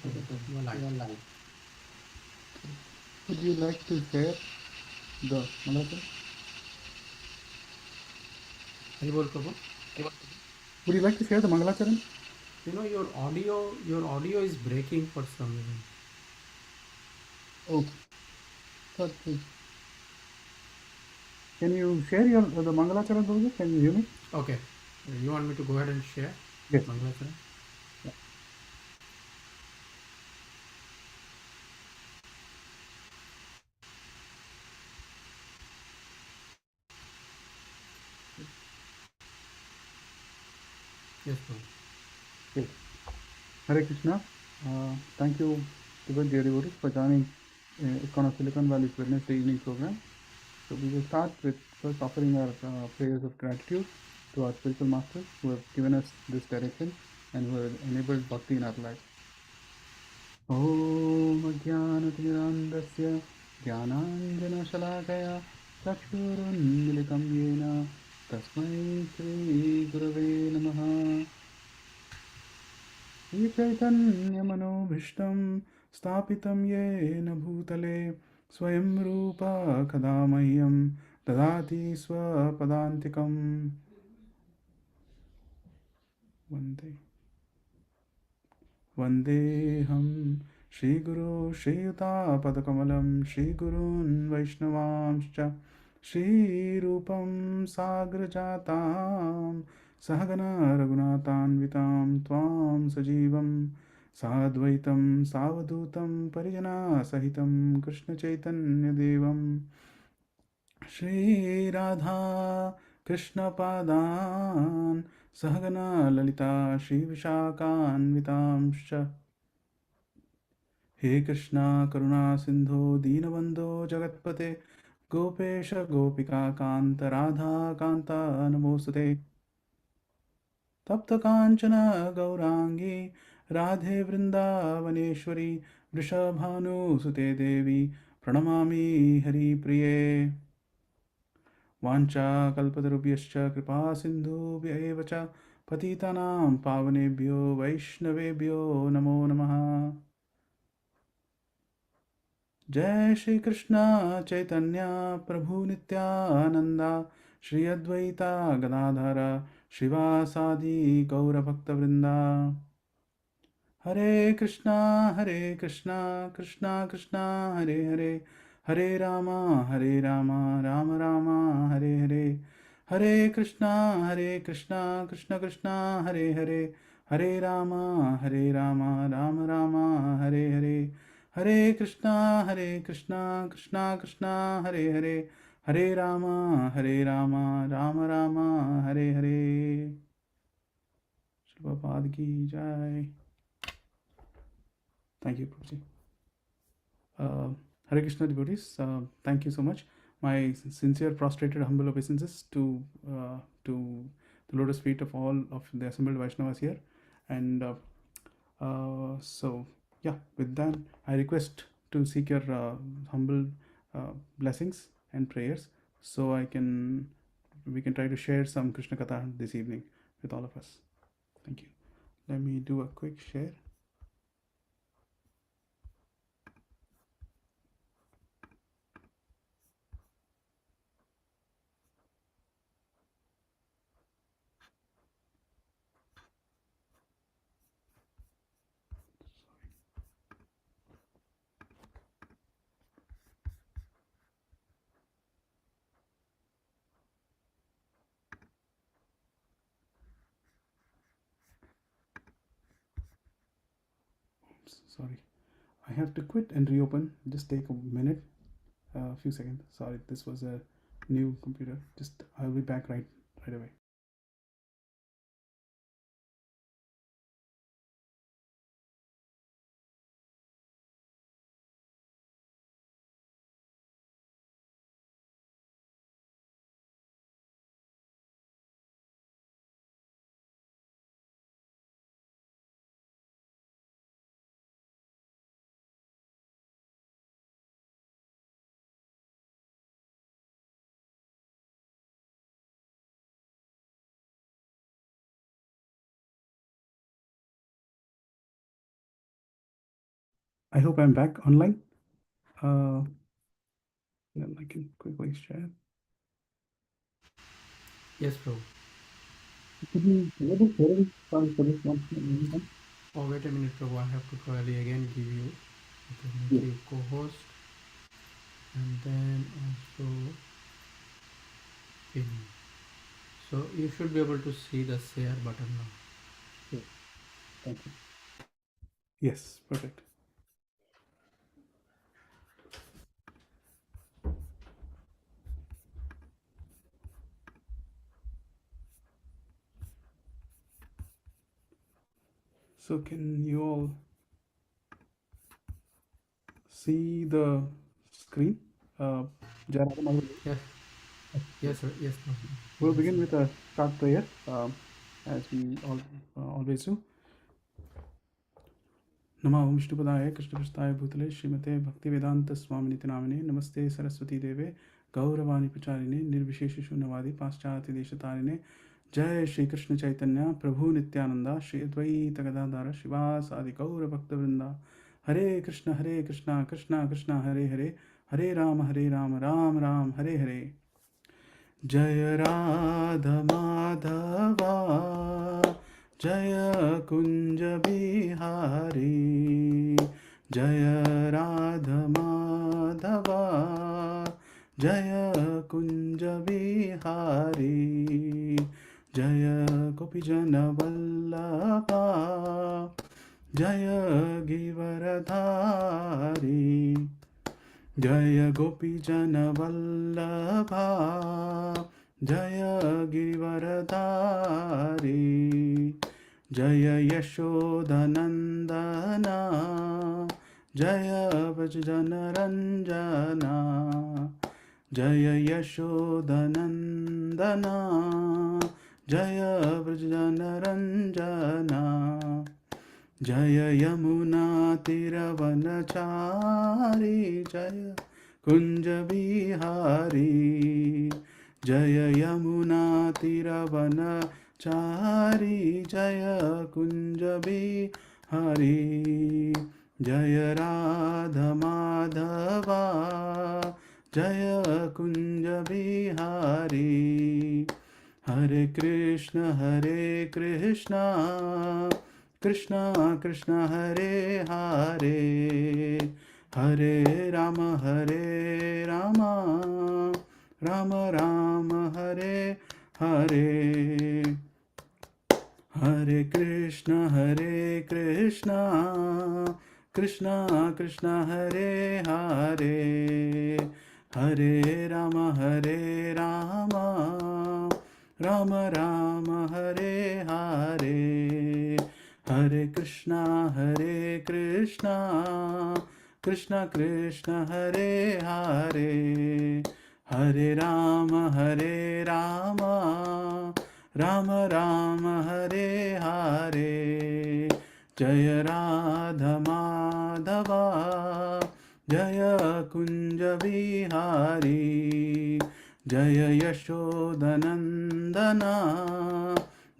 Okay, you are live. Would you like to share the Malacharan? Haribol Prabhu. Would you like to share the Mangalacharan? You know your audio is breaking for some reason. Oh, thought can you share your the Mangalacharan, Prabhuji? Can you hear me? Okay, you want me to go ahead and share Yes. Mangalacharan? Yeah. Yes, Prabhu. Yes. Hare Krishna. Thank you to the dear devotees for joining ISKCON of Silicon Valley's Wednesday evening program. So we will start with first offering our prayers of gratitude to our spiritual masters who have given us this direction and who have enabled bhakti in our lives. ॐ अज्ञानतिमिरान्धस्य ज्ञानाञ्जनशलाकया चक्षुरुन्मिलितं येन तस्मै श्रीगुरवे नमः श्रीचैतन्यमनोभीष्टं स्थापितं येन भूतले स्वयं रूप कदा मह्यं ददाति स्वपदान्तिकं वन्दे वन्देऽहं श्रीगुरो श्रीयुतापदकमलं श्रीगुरून् वैष्णवांश्च श्रीरूपं साग्रजातां सहगना रघुनाथान्वितां त्वां सजीवं साद्वैतं सावधूतं परिजनासहितं कृष्णचैतन्यदेवं श्रीराधा कृष्णपादान् सहगना ललिता श्रीविशाखान्वितांश्च हे कृष्णा करुणा सिन्धो दीनबन्धो जगत्पते गोपेश गोपिका कान्त राधा कान्ता नमोऽस्तुते तप्तकाञ्चन गौराङ्गी राधे वृन्दावनेश्वरी वृषभानुसुते देवी प्रणमामि हरिप्रिये वाञ्छाकल्पतरुभ्यश्च कृपासिन्धुभ्य एव च पतितानां पावनेभ्यो वैष्णवेभ्यो नमो नमः जय श्री कृष्ण चैतन्य प्रभु नित्यानंदा श्री अद्वैता गदाधर शिवासादि गौरभक्तवृंदा हरे कृष्णा कृष्णा कृष्णा हरे हरे राम राम राम हरे हरे कृष्णा कृष्णा कृष्णा हरे हरे राम राम राम हरे हरे कृष्णा कृष्णा कृष्णा हरे हरे राम राम राम हरे शिलपाद की जय thank you Prabhu ji Hare Krishna devotees, thank you so much. My sincere, prostrated, humble obeisances to the lotus feet of all of the assembled Vaishnavas here. And so, yeah, with that, I request to seek your humble blessings and prayers, so we can try to share some Krishna Katha this evening with all of us. Thank you. Let me do a quick share. Sorry, I have to quit and reopen. Just take a minute, a few seconds. Sorry, this was a new computer. Just I'll be back right away. I hope I'm back online. Then I can quickly share. Yes, bro. Could you what is hearing sound for this one? Oh, wait a minute, bro. I have to probably again give you. Okay, Yes. make you co-host, and then also pin. So you should be able to see the share button now. Yes. Thank you. Yes, perfect. So can you all see the screen? Uh, Jayaraman, Yes, yes, sir. Yes, bro. We we'll can begin see. with a short prayer, as we always do. नमो विष्णुपदाय कृष्णपृष्ठाय भूतले श्रीमते भक्तिवेदांत स्वामिनिति नामिने नमस्ते सरस्वती देवे गौरवाणी प्रचारिणे निर्विशेष शून्यवादी पाश्चात्य देशतारिणे जय श्री कृष्ण चैतन्य प्रभु नित्यानंदा श्री अद्वैत गदाधर शिवासादि गौर भक्तवृंदा हरे कृष्ण कृष्ण कृष्ण हरे हरे हरे राम राम राम हरे हरे जय राधा माधवा जय कुंज बिहारी जय राधा माधवा जय कुंज बिहारी जय गोपीजन वल्लभा जय गिवरधारी जय गोपीजन वल्लभा जय गिरिवरधारी जय यशोदनन्दना जय व्रजनरञ्जना जय यशोदनन्दना जय व्रजनरञ्जना जय यमुना तिरवनचारी जय कुंज बिहारी जय यमुना तिरवनचारी जय कुंज बिहारी जय राधा माधवा जय कुंज बिहारी हरे कृष्ण कृष्ण कृष्ण हरे हरे हरे राम राम राम हरे हरे हरे कृष्ण कृष्ण कृष्ण हरे हरे हरे राम राम राम हरे हरे हरे कृष्णा कृष्ण कृष्ण हरे हरे हरे राम राम राम हरे हरे जय राधा माधवा जय कुंज बिहारी जय यशोदनन्दना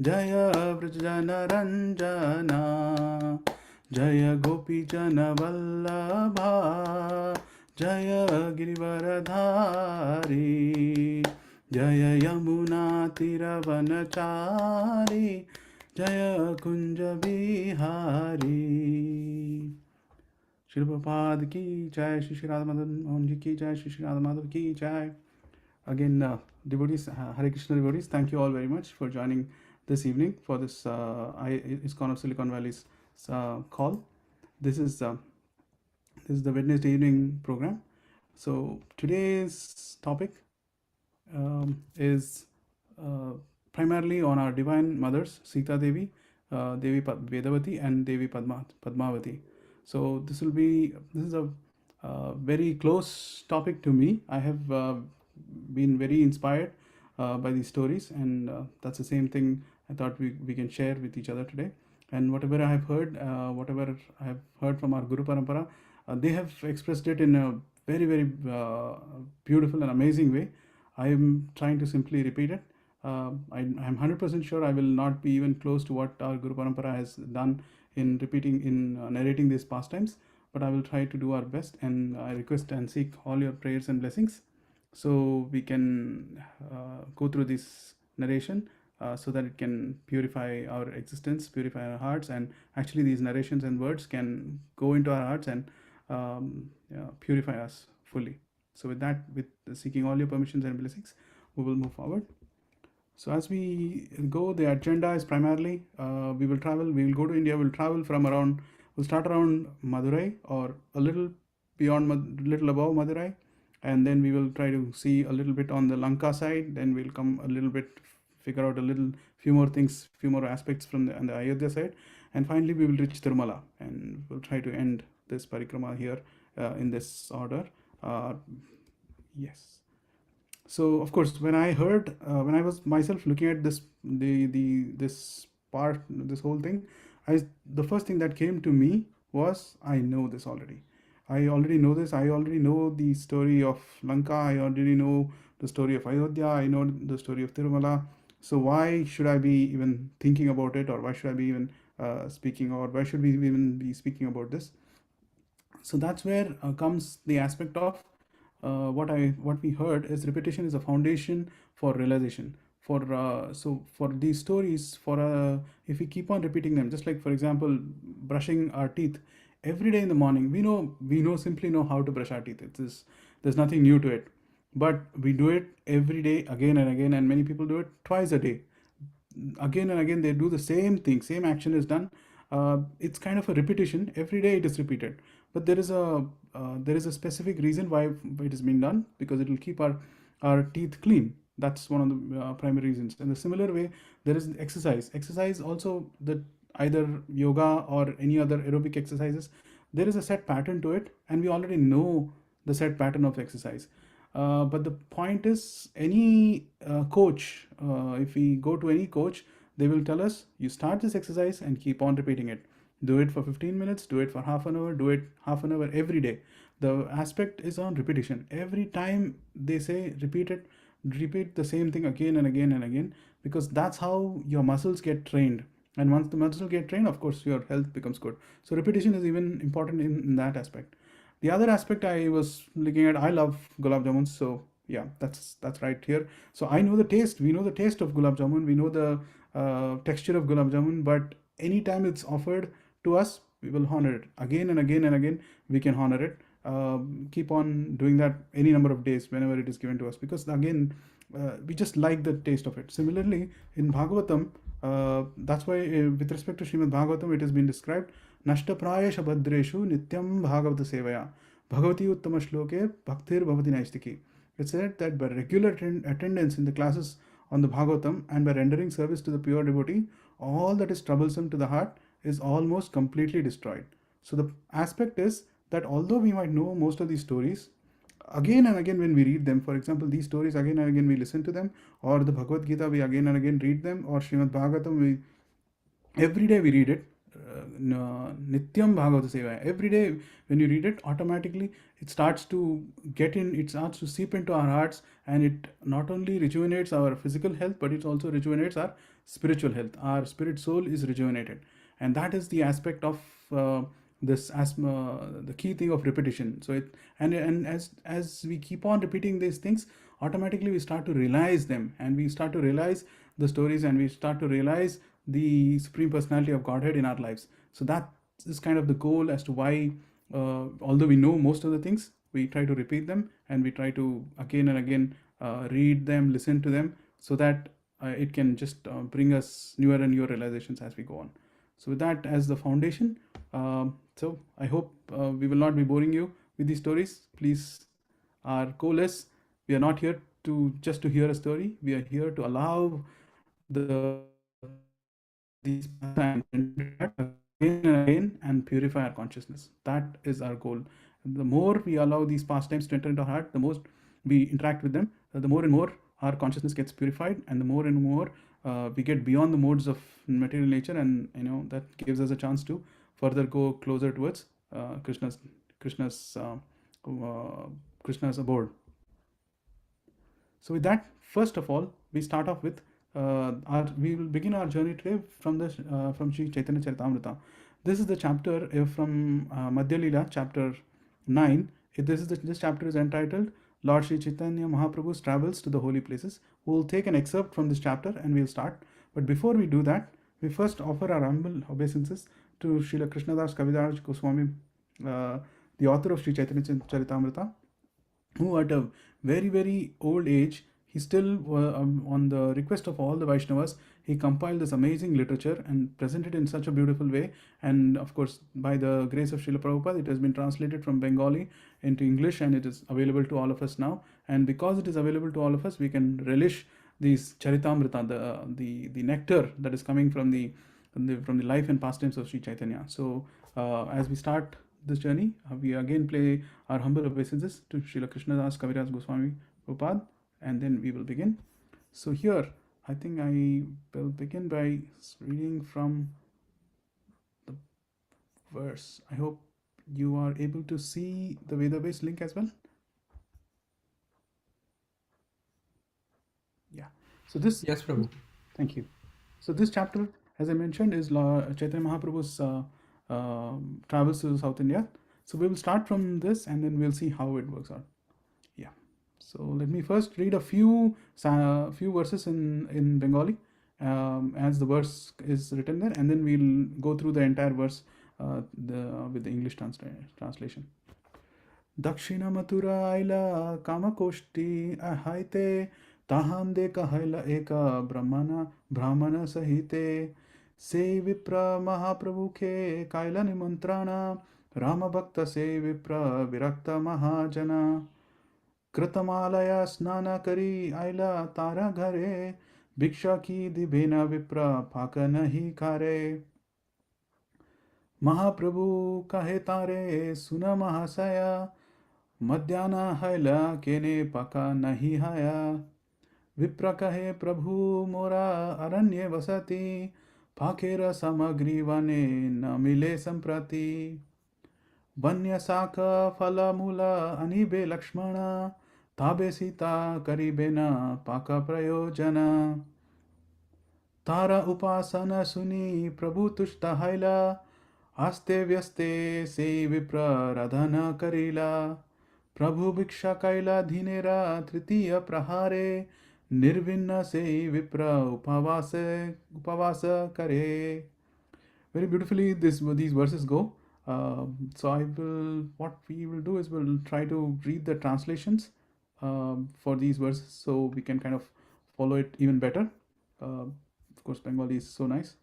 जय व्रजनरञ्जना जय गोपीजनवल्लभा जय गिरिवरधारी जय यमुना तिरवनचारी जय कुंज बिहारी श्री प्रभुपाद की जय श्री राधा माधव मोहन जी की जय श्री राधा माधव की जय again devotees Hare Krishna devotees, thank you all very much for joining this evening for this ISKCON of Silicon Valley's call. This is the Wednesday evening program. So today's topic is primarily on our divine mothers, Sita Devi, Devi Vedavati, and Devi Padmavati. So this is a very close topic to me. I have been very inspired by these stories, and that's the same thing I thought we can share with each other today. And whatever I have heard, whatever I have heard from our Guru Parampara, they have expressed it in a very, very beautiful and amazing way. I am trying to simply repeat it. I'm 100% sure I will not be even close to what our Guru Parampara has done in narrating these pastimes. but I will try to do our best, and I request and seek all your prayers and blessings so we can go through this narration so that it can purify our existence, purify our hearts, and actually these narrations and words can go into our hearts and purify us fully. So with that, with seeking all your permissions and blessings, we will move forward. So as we go, the agenda is primarily we will travel. We will go to India. We'll travel from around. We'll start around Madurai or a little beyond, little above Madurai, and then we will try to see a little bit on the Lanka side. Then we'll come a little bit, figure out a little, few more things, few more aspects from on the Ayodhya side, and finally we will reach Tirumala, and we'll try to end this parikrama here in this order. Yes. So of course, when I heard, when I was myself looking at this, this part, this whole thing, the first thing that came to me was, I know this already. I already know this. I already know the story of Lanka. I already know the story of Ayodhya. I know the story of Tirumala. So why should I be even thinking about it, or why should I be even speaking, or why should we even be speaking about this? So that's where comes the aspect of what we heard is repetition is a foundation for realization. So for these stories, if we keep on repeating them, just like for example brushing our teeth every day in the morning, we simply know how to brush our teeth. There's nothing new to it, but we do it every day again and again, and many people do it twice a day. Again and again they do the same thing, same action is done. It's kind of a repetition. Every day it is repeated, but there is a specific reason why it is being done, because it will keep our teeth clean. That's one of the primary reasons. In the similar way, there is exercise also, that either yoga or any other aerobic exercises, there is a set pattern to it, and we already know the set pattern of exercise. But the point is, any coach, if we go to any coach, they will tell us, you start this exercise and keep on repeating it. Do it for 15 minutes, do it for half an hour, do it half an hour every day. The aspect is on repetition. Every time they say repeat the same thing again and again and again, because that's how your muscles get trained. And once the muscles get trained, of course, your health becomes good. So repetition is even important in that aspect. The other aspect I was looking at, I love gulab jamuns, so yeah, that's right here. So I know the taste. We know the taste of gulab jamun. We know the texture of gulab jamun. But anytime it's offered to us, we will honor it again and again and again. We can honor it. Keep on doing that any number of days whenever it is given to us, because again, we just like the taste of it. Similarly, in Bhagavatam, that's why with respect to Srimad Bhagavatam, it has been described, Nashtaprayesha Bhadreshu Nityam Bhagavata Sevaya Bhagavati Uttama Shloke Bhaktir Bhavati Naistiki. It said that by regular attendance in the classes on the Bhagavatam and by rendering service to the pure devotee, all that is troublesome to the heart is almost completely destroyed. So the aspect is that although we might know most of these stories, again and again when we read them, for example, these stories again and again we listen to them, or the Bhagavad Gita we again and again read them, or Srimad Bhagavatam we every day we read it, Nityam Bhagavata Sevaya. Every day when you read it, automatically it starts to it starts to seep into our hearts, and it not only rejuvenates our physical health, but it also rejuvenates our spiritual health. Our spirit soul is rejuvenated, and that is the aspect of this asthma, the key thing of repetition. So it and as we keep on repeating these things, automatically we start to realize them, and we start to realize the stories, and we start to realize the supreme personality of Godhead in our lives. So that is kind of the goal as to why, although we know most of the things, we try to repeat them, and we try to again and again read them, listen to them, so that it can just bring us newer and newer realizations as we go on. So with that as the foundation, so I hope we will not be boring you with these stories. Please, our goal is, we are not here to just to hear a story. We are here to allow these pastimes to enter into our heart again and again and purify our consciousness. That is our goal. The more we allow these pastimes to enter into our heart, the more we interact with them, the more and more our consciousness gets purified, and the more and more we get beyond the modes of material nature, and that gives us a chance to further go closer towards Krishna's Krishna's abode. So with that, first of all, we start off with we will begin our journey today from Sri Chaitanya Charitamrita. This is the chapter from Madhya Lila, chapter 9. This chapter is entitled Lord Sri Chaitanya Mahaprabhu's Travels to the Holy Places. We'll take an excerpt from this chapter and we'll start. But before we do that, we first offer our humble obeisances to Srila Krishnadas Kaviraj Goswami, the author of Sri Chaitanya Charitamrita, who at a very very old age, he still on the request of all the Vaishnavas, he compiled this amazing literature and presented it in such a beautiful way. And of course, by the grace of Srila Prabhupada, it has been translated from Bengali into English and it is available to all of us now. And because it is available to all of us, we can relish these Charitamrita, the nectar that is coming from the life and pastimes of Sri Chaitanya. So as we start this journey, we again play our humble obeisances to Srila Krishnadas Kaviraj Goswami Prabhupada, and then we will begin. So here, I think I will begin by reading from the verse. I hope you are able to see the Veda-based link as well. Yeah. So this. Yes, Prabhu. Thank you. So this chapter, as I mentioned, is Chaitanya Mahaprabhu's travels to South India. So we will start from this and then we'll see how it works out. Yeah. So let me first read a few verses in Bengali as the verse is written there, and then we'll go through the entire verse with the English translation. Dakshina Mathura Aila Kamakoshti Ahaite Tahande Kahaila Eka Brahmana Sahite Se Vipra Mahaprabhu Ke Kaila Nimantrana Rama Bhakta Se Vipra Virakta Mahajana Kritamalaya Snana Kari Aila Tara Ghare Bhiksha Ki Dibena Vipra Phaka Nahi Kare Mahaprabhu Kahe Tare Suna Mahasaya Madhyana Haila Kene Paka Nahi Haya Vipra Kahe Prabhu Mora Aranye Vasati Phakera Samagri Vane Na Mile Samprati Banya Saka Phala Mula Anibe Lakshmana Tabe Sita Karibena Paka Prayojana Tara Upasana Suni Prabhu Tushta Haila Aste Vyaste Se Vipra Radhana Karila Prabhu Bhiksha Kaila Dhinera Tritiya Prahare Nirvinna Se Vipra Upavasa Kare. Very beautifully these verses go. What we will do is we'll try to read the translations for these verses so we can kind of follow it even better. Of course, Bengali is so nice.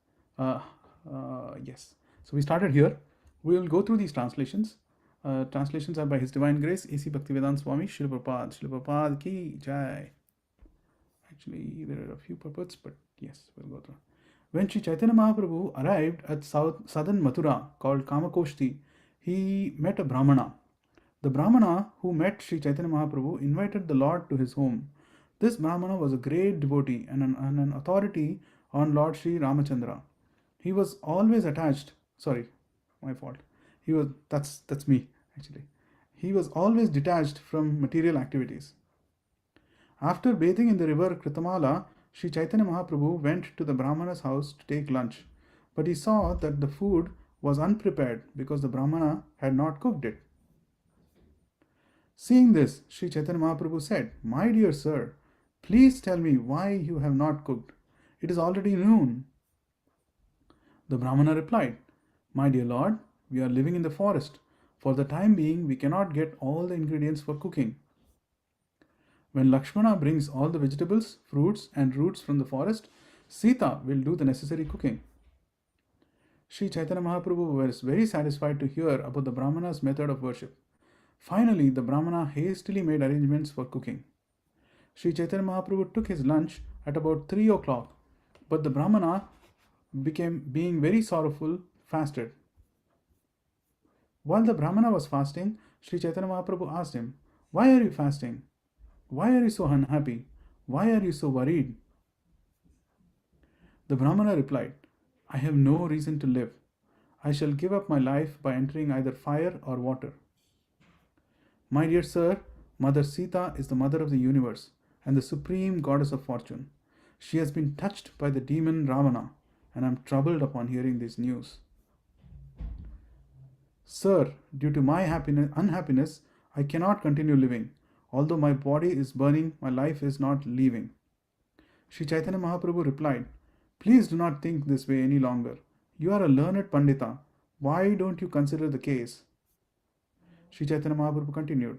Yes. So we started here. We will go through these translations. Translations are by His Divine Grace, A.C. Bhaktivedanta Swami, Srila Prabhupada. Srila Prabhupada ki jai. Actually, there are a few purports, but yes, we'll go through. When Sri Chaitanya Mahaprabhu arrived at southern Mathura called Kamakoshti, he met a Brahmana. The Brahmana who met Sri Chaitanya Mahaprabhu invited the Lord to his home. This Brahmana was a great devotee and an authority on Lord Sri Ramachandra. He was always attached. Sorry, my fault. That's me actually. He was always detached from material activities. After bathing in the river Kritamala, Sri Chaitanya Mahaprabhu went to the Brahmana's house to take lunch, but he saw that the food was unprepared because the Brahmana had not cooked it. Seeing this, Sri Chaitanya Mahaprabhu said, "My dear sir, please tell me why you have not cooked. It is already noon." The Brahmana replied, "My dear Lord, we are living in the forest. For the time being, we cannot get all the ingredients for cooking. When Lakshmana brings all the vegetables, fruits, and roots from the forest, Sita will do the necessary cooking." Sri Chaitanya Mahaprabhu was very satisfied to hear about the Brahmana's method of worship. Finally, the Brahmana hastily made arrangements for cooking. Sri Chaitanya Mahaprabhu took his lunch at about 3 o'clock, but the Brahmana, being very sorrowful, fasted. While the Brahmana was fasting, Sri Chaitanya Mahaprabhu asked him, "Why are you fasting? Why are you so unhappy? Why are you so worried?" The Brahmana replied, "I have no reason to live. I shall give up my life by entering either fire or water." My dear sir, Mother Sita is the mother of the universe and the supreme goddess of fortune. She has been touched by the demon Ravana, and I am troubled upon hearing this news. Sir, due to my unhappiness, I cannot continue living. Although my body is burning, my life is not leaving. Sri Chaitanya Mahaprabhu replied, Please do not think this way any longer. You are a learned Pandita. Why don't you consider the case? Sri Chaitanya Mahaprabhu continued,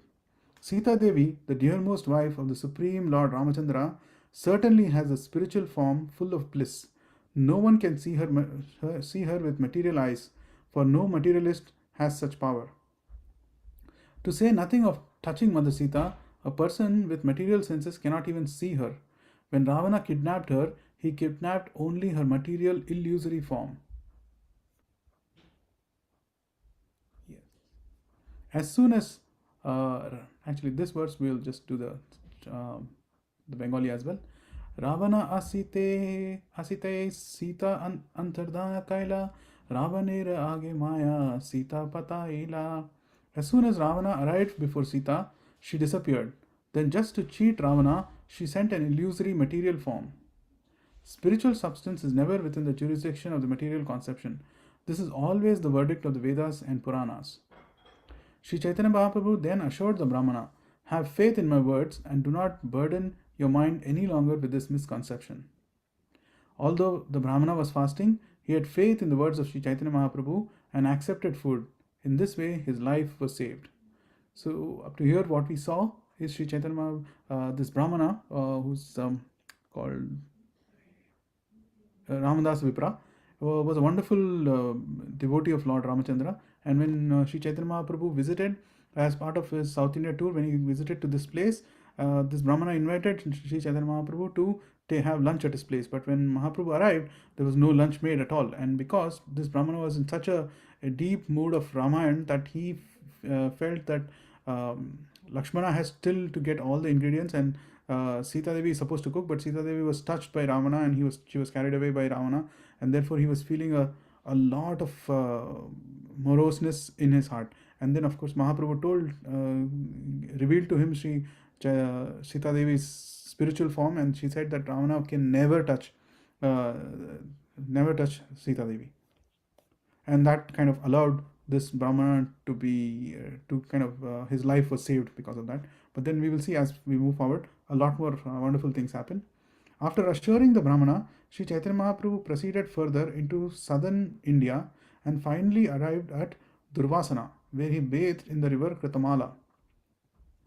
Sita Devi, the dearmost wife of the Supreme Lord Ramachandra, certainly has a spiritual form full of bliss. No one can see her with material eyes, for no materialist has such power. To say nothing of touching Mother Sita, a person with material senses cannot even see her. When Ravana kidnapped her, he kidnapped only her material illusory form. Yes. As soon as, actually, this verse we'll just do the Bengali as well. Ravana asite Sita antardana kaila Ravanera age maya Sita pataila. As soon as Ravana arrived before Sita, she disappeared. Then, just to cheat Ravana, she sent an illusory material form. Spiritual substance is never within the jurisdiction of the material conception. This is always the verdict of the Vedas and Puranas. Sri Chaitanya Mahaprabhu then assured the Brahmana, Have faith in my words and do not burden your mind any longer with this misconception. Although the Brahmana was fasting, he had faith in the words of Sri Chaitanya Mahaprabhu and accepted food. In this way, his life was saved. So, up to here, what we saw is Sri Chaitanya, this Brahmana, who's called Ramadas Vipra, was a wonderful devotee of Lord Ramachandra. And when Sri Chaitanya Mahaprabhu visited as part of his South India tour, when he visited to this place, this Brahmana invited Sri Chaitanya Mahaprabhu to have lunch at his place. But when Mahaprabhu arrived, there was no lunch made at all. And because this Brahmana was in such a deep mood of Ramayana that he felt that Lakshmana has still to get all the ingredients, and Sita Devi is supposed to cook, but Sita Devi was touched by Ravana and she was carried away by Ravana, and therefore he was feeling a lot of moroseness in his heart. And then, of course, Mahaprabhu revealed to him Sita Devi's spiritual form, and she said that Ravana can never touch Sita Devi. And that kind of allowed this Brahmana to be, his life was saved because of that. But then we will see as we move forward, a lot more wonderful things happen. After assuring the Brahmana, Sri Chaitanya Mahaprabhu proceeded further into southern India and finally arrived at Durvasana, where he bathed in the river Kritamala.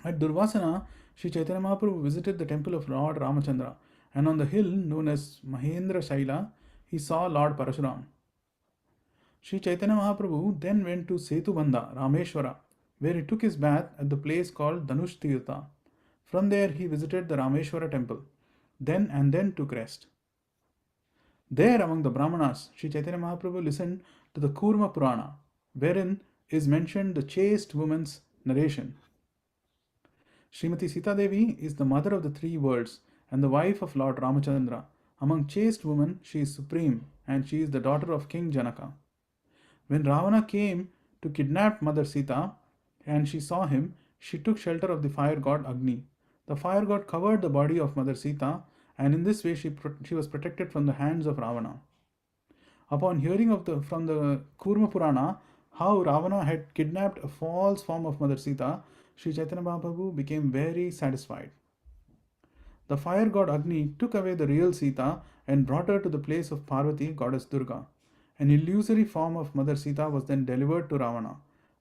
At Durvasana, Sri Chaitanya Mahaprabhu visited the temple of Lord Ramachandra, and on the hill known as Mahendra Shaila, he saw Lord Parashuram. Sri Chaitanya Mahaprabhu then went to Setubandha, Rameshwara, where he took his bath at the place called Dhanush Tirtha. From there, he visited the Rameshwara temple, then took rest. There, among the Brahmanas, Sri Chaitanya Mahaprabhu listened to the Kurma Purana, wherein is mentioned the chaste woman's narration. Srimati Sita Devi is the mother of the three worlds and the wife of Lord Ramachandra. Among chaste women, she is supreme, and she is the daughter of King Janaka. When Ravana came to kidnap Mother Sita and she saw him, she took shelter of the fire god Agni. The fire god covered the body of Mother Sita, and in this way she was protected from the hands of Ravana. Upon hearing from the Kurma Purana how Ravana had kidnapped a false form of Mother Sita, Sri Chaitanya Mahaprabhu became very satisfied. The fire god Agni took away the real Sita and brought her to the place of Parvati, goddess Durga. An illusory form of Mother Sita was then delivered to Ravana,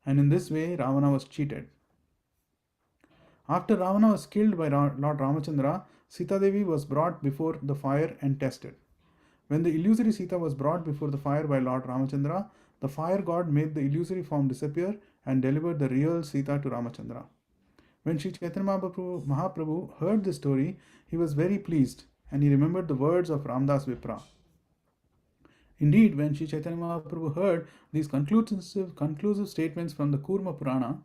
and in this way Ravana was cheated. After Ravana was killed by Lord Ramachandra, Sita Devi was brought before the fire and tested. When the illusory Sita was brought before the fire by Lord Ramachandra, the fire god made the illusory form disappear and delivered the real Sita to Ramachandra. When Sri Chaitanya Mahaprabhu heard this story, he was very pleased, and he remembered the words of Ramdas Vipra. Indeed, when Sri Chaitanya Mahaprabhu heard these conclusive statements from the Kurma Purana,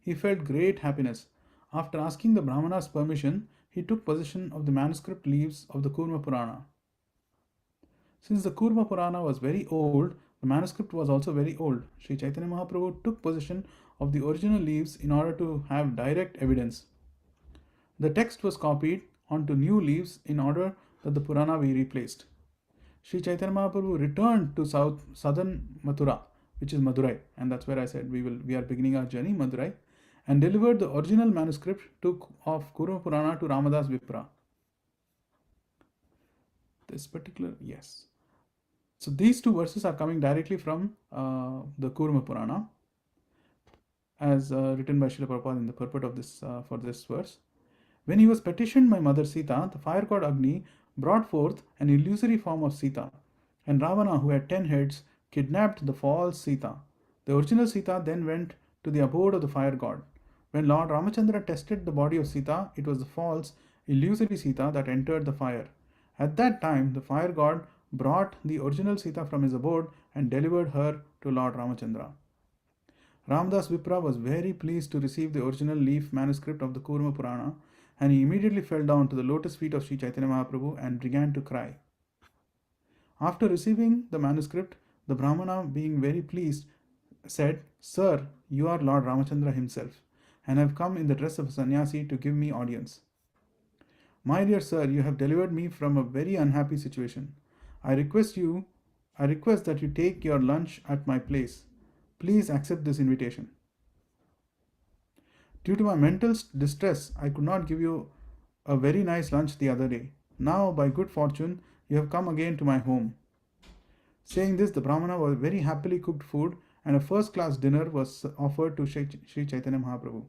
he felt great happiness. After asking the Brahmana's permission, he took possession of the manuscript leaves of the Kurma Purana. Since the Kurma Purana was very old, the manuscript was also very old. Sri Chaitanya Mahaprabhu took possession of the original leaves in order to have direct evidence. The text was copied onto new leaves in order that the Purana be replaced. Sri Chaitanya Mahaprabhu returned to southern Mathura, which is Madurai, and that's where I said we are beginning our journey, Madurai, and delivered the original manuscript of Kurma Purana to Ramadas Vipra. This particular, yes. So these two verses are coming directly from the Kurma Purana, as written by Srila Prabhupada in the purport of this for this verse. When he was petitioned by Mother Sita, the fire god Agni brought forth an illusory form of Sita, and Ravana, who had 10 heads, kidnapped the false Sita. The original Sita then went to the abode of the fire god. When Lord Ramachandra tested the body of Sita, it was the false, illusory Sita that entered the fire. At that time, the fire god brought the original Sita from his abode and delivered her to Lord Ramachandra. Ramdas Vipra was very pleased to receive the original leaf manuscript of the Kurma Purana, and he immediately fell down to the lotus feet of Sri Chaitanya Mahaprabhu and began to cry. After receiving the manuscript, the Brahmana, being very pleased, said, "Sir, you are Lord Ramachandra himself, and have come in the dress of a sannyasi to give me audience. My dear sir, you have delivered me from a very unhappy situation. I request that you take your lunch at my place. Please accept this invitation. Due to my mental distress, I could not give you a very nice lunch the other day. Now, by good fortune, you have come again to my home." Saying this, the Brahmana was very happily cooked food, and a first class dinner was offered to Sri Chaitanya Mahaprabhu.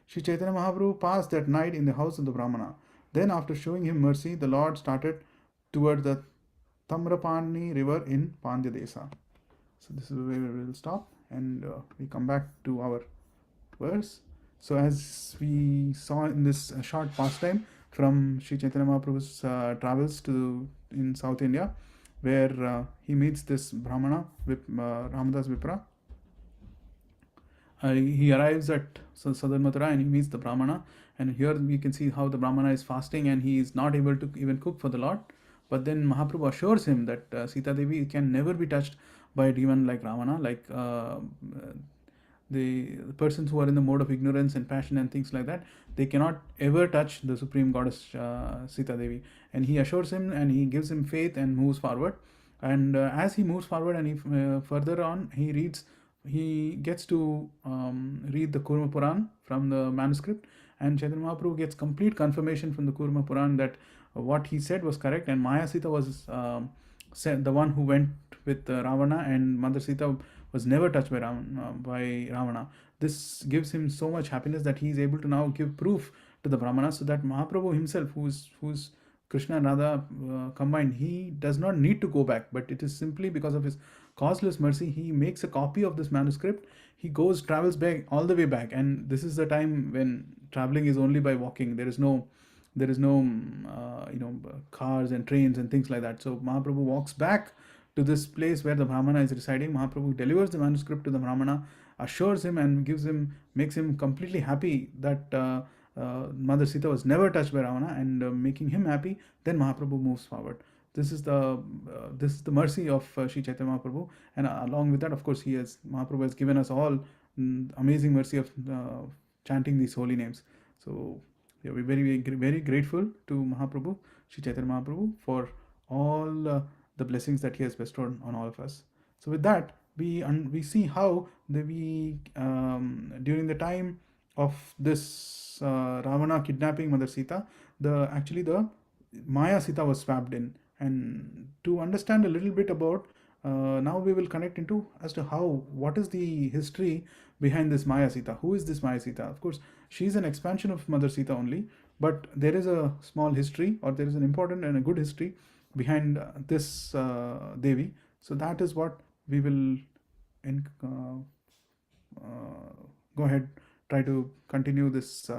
Sri Chaitanya Mahaprabhu passed that night in the house of the Brahmana. Then, after showing him mercy, the Lord started toward the Tamrapani river in Pandya Desa. So this is where we will stop, and we come back to our verse. So as we saw in this short pastime from Sri Chaitanya Mahaprabhu's travels in South India, where he meets this Brahmana, Ramadas Vipra. He arrives at southern Mathura and he meets the Brahmana, and here we can see how the Brahmana is fasting and he is not able to even cook for the Lord. But then Mahaprabhu assures him that Sita Devi can never be touched by a demon like Ravana, like the persons who are in the mode of ignorance and passion and things like that. They cannot ever touch the Supreme Goddess Sita Devi. And he assures him and he gives him faith and moves forward. And as he moves forward and further on, he gets to read the Kurma Puran from the manuscript, and Chaitanya Mahaprabhu gets complete confirmation from the Kurma Puran that what he said was correct, and Maya Sita was the one who went with Ravana, and Mother Sita was never touched by Ravana. This gives him so much happiness that he is able to now give proof to the Brahmana, so that Mahaprabhu himself, who's Krishna and Radha combined, he does not need to go back, but it is simply because of his causeless mercy. He makes a copy of this manuscript. He travels back all the way back, and this is the time when traveling is only by walking. There is no cars and trains and things like that. So Mahaprabhu walks back to this place where the Brahmana is residing. Mahaprabhu delivers the manuscript to the Brahmana, assures him and makes him completely happy that Mother Sita was never touched by Ravana, and making him happy. Then Mahaprabhu moves forward. This is the mercy of Sri Chaitanya Mahaprabhu, and along with that, of course, Mahaprabhu has given us all amazing mercy of chanting these holy names. So yeah, we're very, very grateful to Mahaprabhu, Sri Chaitanya Mahaprabhu, for all the blessings that he has bestowed on all of us. So with that, we see how during the time of this Ravana kidnapping Mother Sita, the Maya Sita was swapped in. And to understand a little bit about, now we will connect into as to what is the history behind this Maya Sita. Who is this Maya Sita? Of course, she is an expansion of Mother Sita only, but there is a small history, or there is an important and a good history behind this Devi. So that is what we will go ahead, try to continue this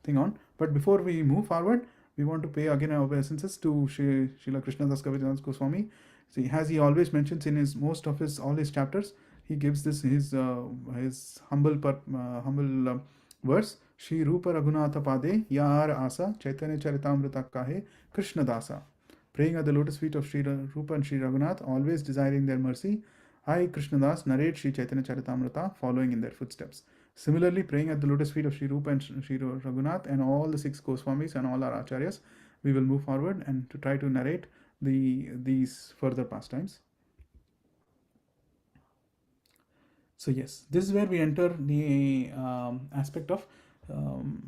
thing on. But before we move forward, we want to pay again our obeisances to Srila Krishna Das Kaviraj Goswami. See, as he always mentions in all his chapters, he gives this his humble verse: Shri Rupa Raghunatha Pade Yar Asa Chaitanya Charitamrita Kahe Krishna Dasa. Praying at the lotus feet of Sri Rupa and Sri Raghunath, always desiring their mercy, I, Krishna Das, narrate Sri Chaitanya Charitamrita, following in their footsteps. Similarly, praying at the lotus feet of Sri Rupa and Sri Raghunath and all the 6 Goswamis and all our acharyas, we will move forward and to try to narrate these further pastimes. So yes, this is where we enter the aspect of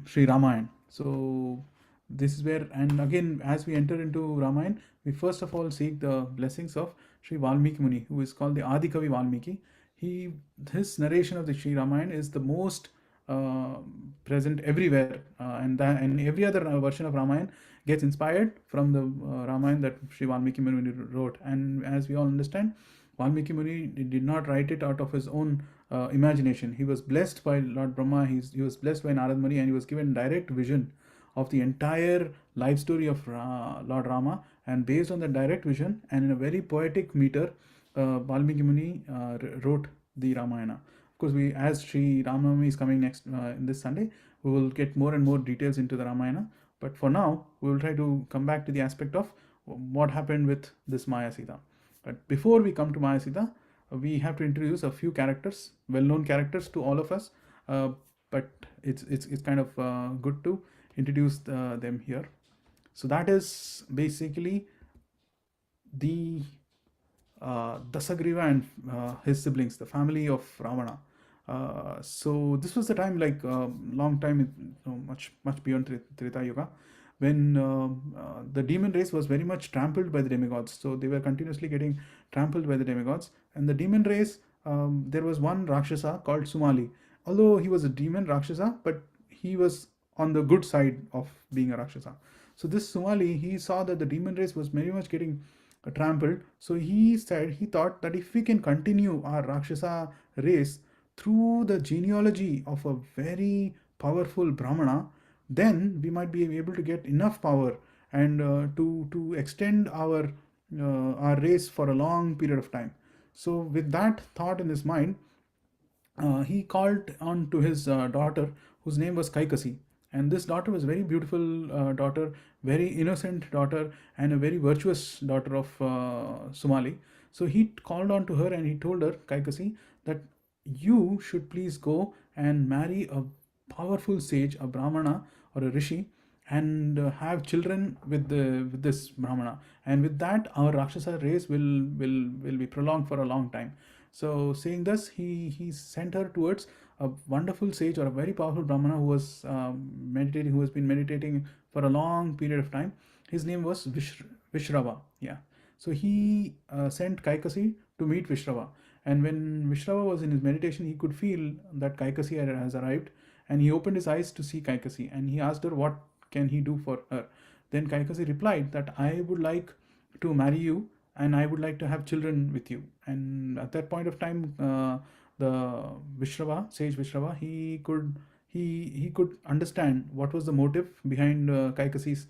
Sri Ramayana. So this is where, and again, as we enter into Ramayana, we first of all seek the blessings of Sri Valmiki Muni, who is called the Adi Kavi Valmiki. He His narration of the Sri Ramayana is the most uh, present everywhere, and every other version of Ramayana gets inspired from the Ramayana that Sri Valmiki Muni wrote. And as we all understand, Valmiki Muni did not write it out of his own imagination. He was blessed by Lord Brahma, he was blessed by Narad Muni, and he was given direct vision of the entire life story of Lord Rama. And based on the direct vision and in a very poetic meter, Valmiki Muni wrote the Ramayana. Of course, as Sri Ramanavami is coming next in this Sunday, we will get more and more details into the Ramayana. But for now, we will try to come back to the aspect of what happened with this Maya Sita. But before we come to Maya Sita, we have to introduce a few characters, well-known characters to all of us. But it's kind of good to introduce them here. So that is basically the Dasagriva and his siblings, the family of Ravana. So this was the time, like long time, much beyond Treta Yuga, when the demon race was very much trampled by the demigods. So they were continuously getting trampled by the demigods. And the demon race, there was one Rakshasa called Sumali. Although he was a demon Rakshasa, but he was on the good side of being a Rakshasa. So this Sumali, he saw that the demon race was very much getting trampled. So he thought that if we can continue our Rakshasa race through the genealogy of a very powerful Brahmana, then we might be able to get enough power and to extend our race for a long period of time. So with that thought in his mind, he called on to his daughter, whose name was Kaikasi. And this daughter was very beautiful daughter, very innocent daughter, and a very virtuous daughter of Sumali. So he called on to her and he told her, Kaikasi, that you should please go and marry a powerful sage, a Brahmana or a Rishi, and have children with this Brahmana. And with that, our Rakshasa race will be prolonged for a long time. So saying this, he sent her towards a wonderful sage or a very powerful Brahmana who was meditating, who has been meditating for a long period of time. His name was Vishrava. Yeah. So he sent Kaikasi to meet Vishrava. And when Vishrava was in his meditation, he could feel that Kaikasi has arrived, and he opened his eyes to see Kaikasi, and he asked her what can he do for her. Then Kaikasi replied that I would like to marry you and I would like to have children with you. And at that point of time, the Vishrava, sage Vishrava, he could understand what was the motive behind Kaikasi's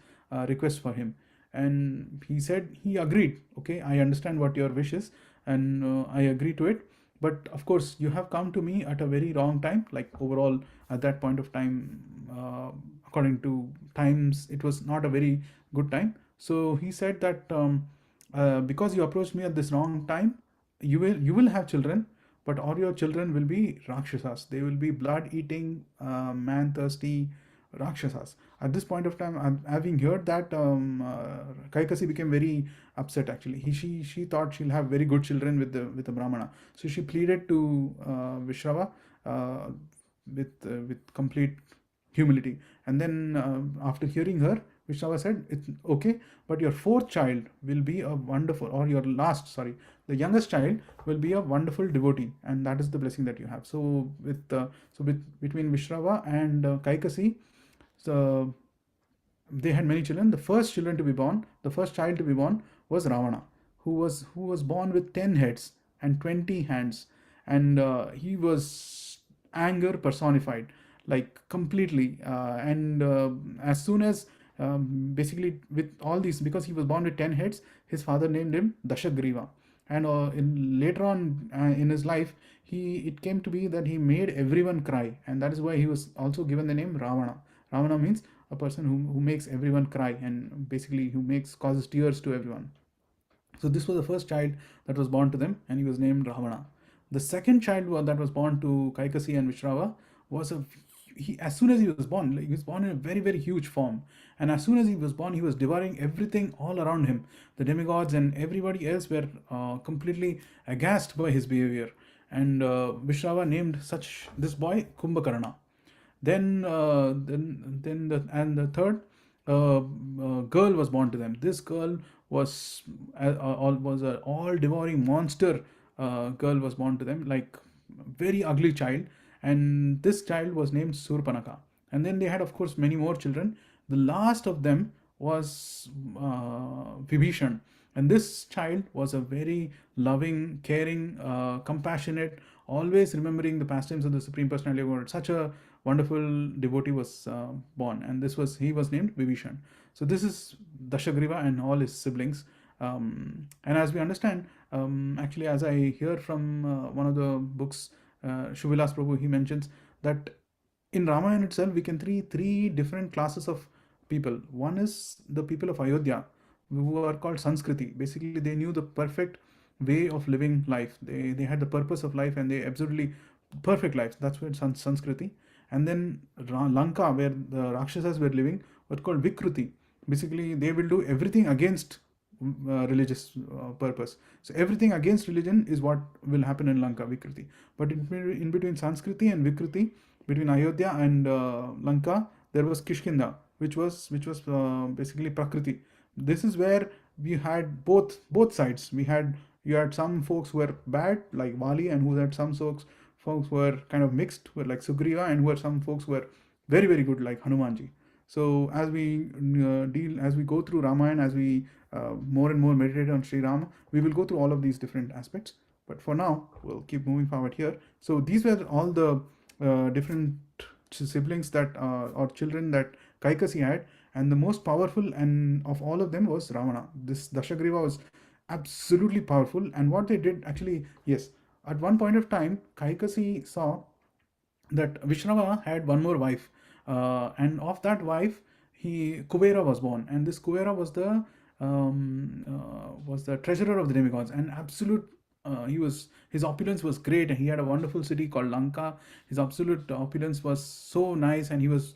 request for him, and he said he agreed. Okay, I understand what your wish is, and I agree to it. But of course, you have come to me at a very wrong time. Like overall, at that point of time, according to times, it was not a very good time. So he said that because you approached me at this wrong time, you will have children, but all your children will be Rakshasas. They will be blood-eating, man-thirsty Rakshasas. At this point of time, having heard that, Kaikasi became very upset. Actually, she thought she'll have very good children with the Brahmana. So she pleaded to Vishrava with complete humility. And then after hearing her, Vishnava said, it's okay, but your fourth child will be a wonderful, or your last, sorry, the youngest child will be a wonderful devotee, and that is the blessing that you have. So between Vishrava and Kaikasi, so they had many children. The first child to be born was Ravana, who was born with 10 heads and 20 hands, and he was anger personified, like completely. And as soon as basically with all these, because he was born with 10 heads, his father named him Dashagriva. And later on in his life, it came to be that he made everyone cry, and that is why he was also given the name Ravana. Ravana means a person who makes everyone cry, and basically who causes tears to everyone. So this was the first child that was born to them, and he was named Ravana. The second child that was born to Kaikasi and Vishrava was as soon as he was born, like, he was born in a very, very huge form. And as soon as he was born, he was devouring everything all around him. The demigods and everybody else were completely aghast by his behavior. and Vishrava named such this boy Kumbhakarna. Then the third girl was born to them. This girl was was a all devouring monster. Girl was born to them, like very ugly child, and this child was named Surpanaka. And then they had, of course, many more children. The last of them was Vibhishan, and this child was a very loving, caring, compassionate, always remembering the pastimes of the Supreme Personality of God. Such a wonderful devotee was born, and he was named Vibhishan. So this is Dashagriva and all his siblings. And as we understand, actually, as I hear from one of the books, Shuvilas Prabhu, he mentions that in Ramayana itself, we can see three different classes of people. One is the people of Ayodhya, who are called Sanskriti. Basically, they knew the perfect way of living life. They had the purpose of life, and they absolutely perfect life. That's where Sanskriti. And then Lanka, where the Rakshasas were living, were called Vikruti. Basically, they will do everything against religious purpose. So everything against religion is what will happen in Lanka, Vikruti. But in between Sanskriti and Vikruti, between Ayodhya and Lanka, there was Kishkinda, which was basically Prakriti. This is where we had both sides. You had some folks who were bad, like Vali, and who had some folks who were kind of mixed, were like Sugriva, and who were some folks who were very very good, like Hanumanji. So as we go through Ramayana, as we more and more meditate on Sri Rama, we will go through all of these different aspects. But for now, we'll keep moving forward here. So these were all the different siblings that or children that Kaikasi had, and the most powerful and of all of them was Ravana. This Dashagriva was absolutely powerful, and what they did actually, yes, at one point of time, Kaikasi saw that Vishnava had one more wife, and of that wife, Kuvera was born, and this Kuvera was the treasurer of the demigods, and absolute. His opulence was great, and he had a wonderful city called Lanka. His absolute opulence was so nice, and he was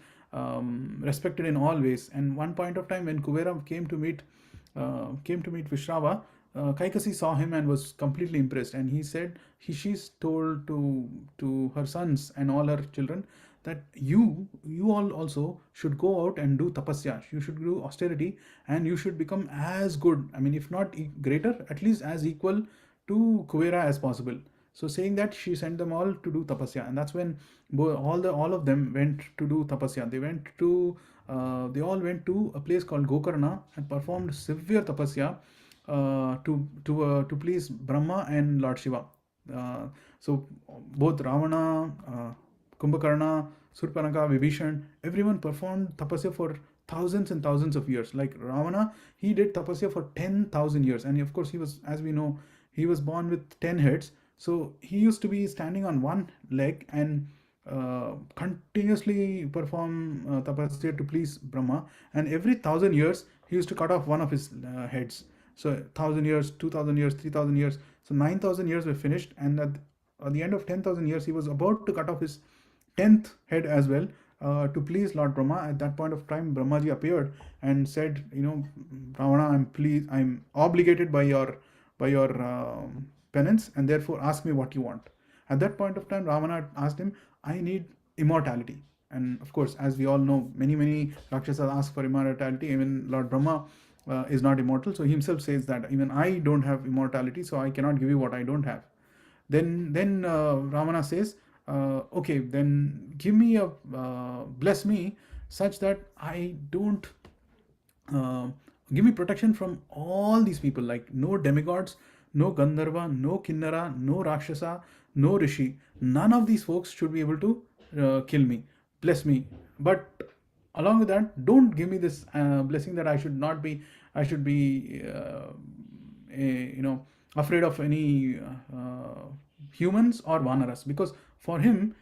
respected in all ways. And one point of time, when Kuvera came to meet Vishrava, Kaikasi saw him and was completely impressed, and he said she's told to her sons and all her children that you all also should go out and do tapasya. You should do austerity, and you should become as good. I mean, if not greater, at least as equal to Kuvera as possible. So saying that, she sent them all to do tapasya, and that's when all of them went to do tapasya. They all went to a place called Gokarna and performed severe tapasya to please Brahma and Lord Shiva. So both Ravana, Kumbhakarna, Surpanaka, Vibhishan, everyone performed tapasya for thousands and thousands of years. Like Ravana, he did tapasya for 10,000 years, and of course he was, as we know, he was born with 10 heads. So he used to be standing on one leg and continuously perform tapasya to please Brahma, and every 1,000 years he used to cut off one of his heads. So 1,000 years, 2,000 years, 3,000 years. So 9,000 years were finished, and at the end of 10,000 years, he was about to cut off his 10th head as well, to please Lord Brahma. At that point of time, Brahmaji appeared and said, Ravana, I'm obligated by your penance, and therefore ask me what you want. At that point of time, Ravana asked him, I need immortality. And of course, as we all know, many Rakshasas ask for immortality. Even Lord Brahma is not immortal. So he himself says that even I don't have immortality, so I cannot give you what I don't have. Then Ravana says, okay, then give me bless me such that I don't give me protection from all these people, like no demigods, no Gandharva, no Kinnara, no Rakshasa, no Rishi. None of these folks should be able to kill me. Bless me. But along with that, don't give me this blessing that I should be afraid of any humans or Vanaras, because for him,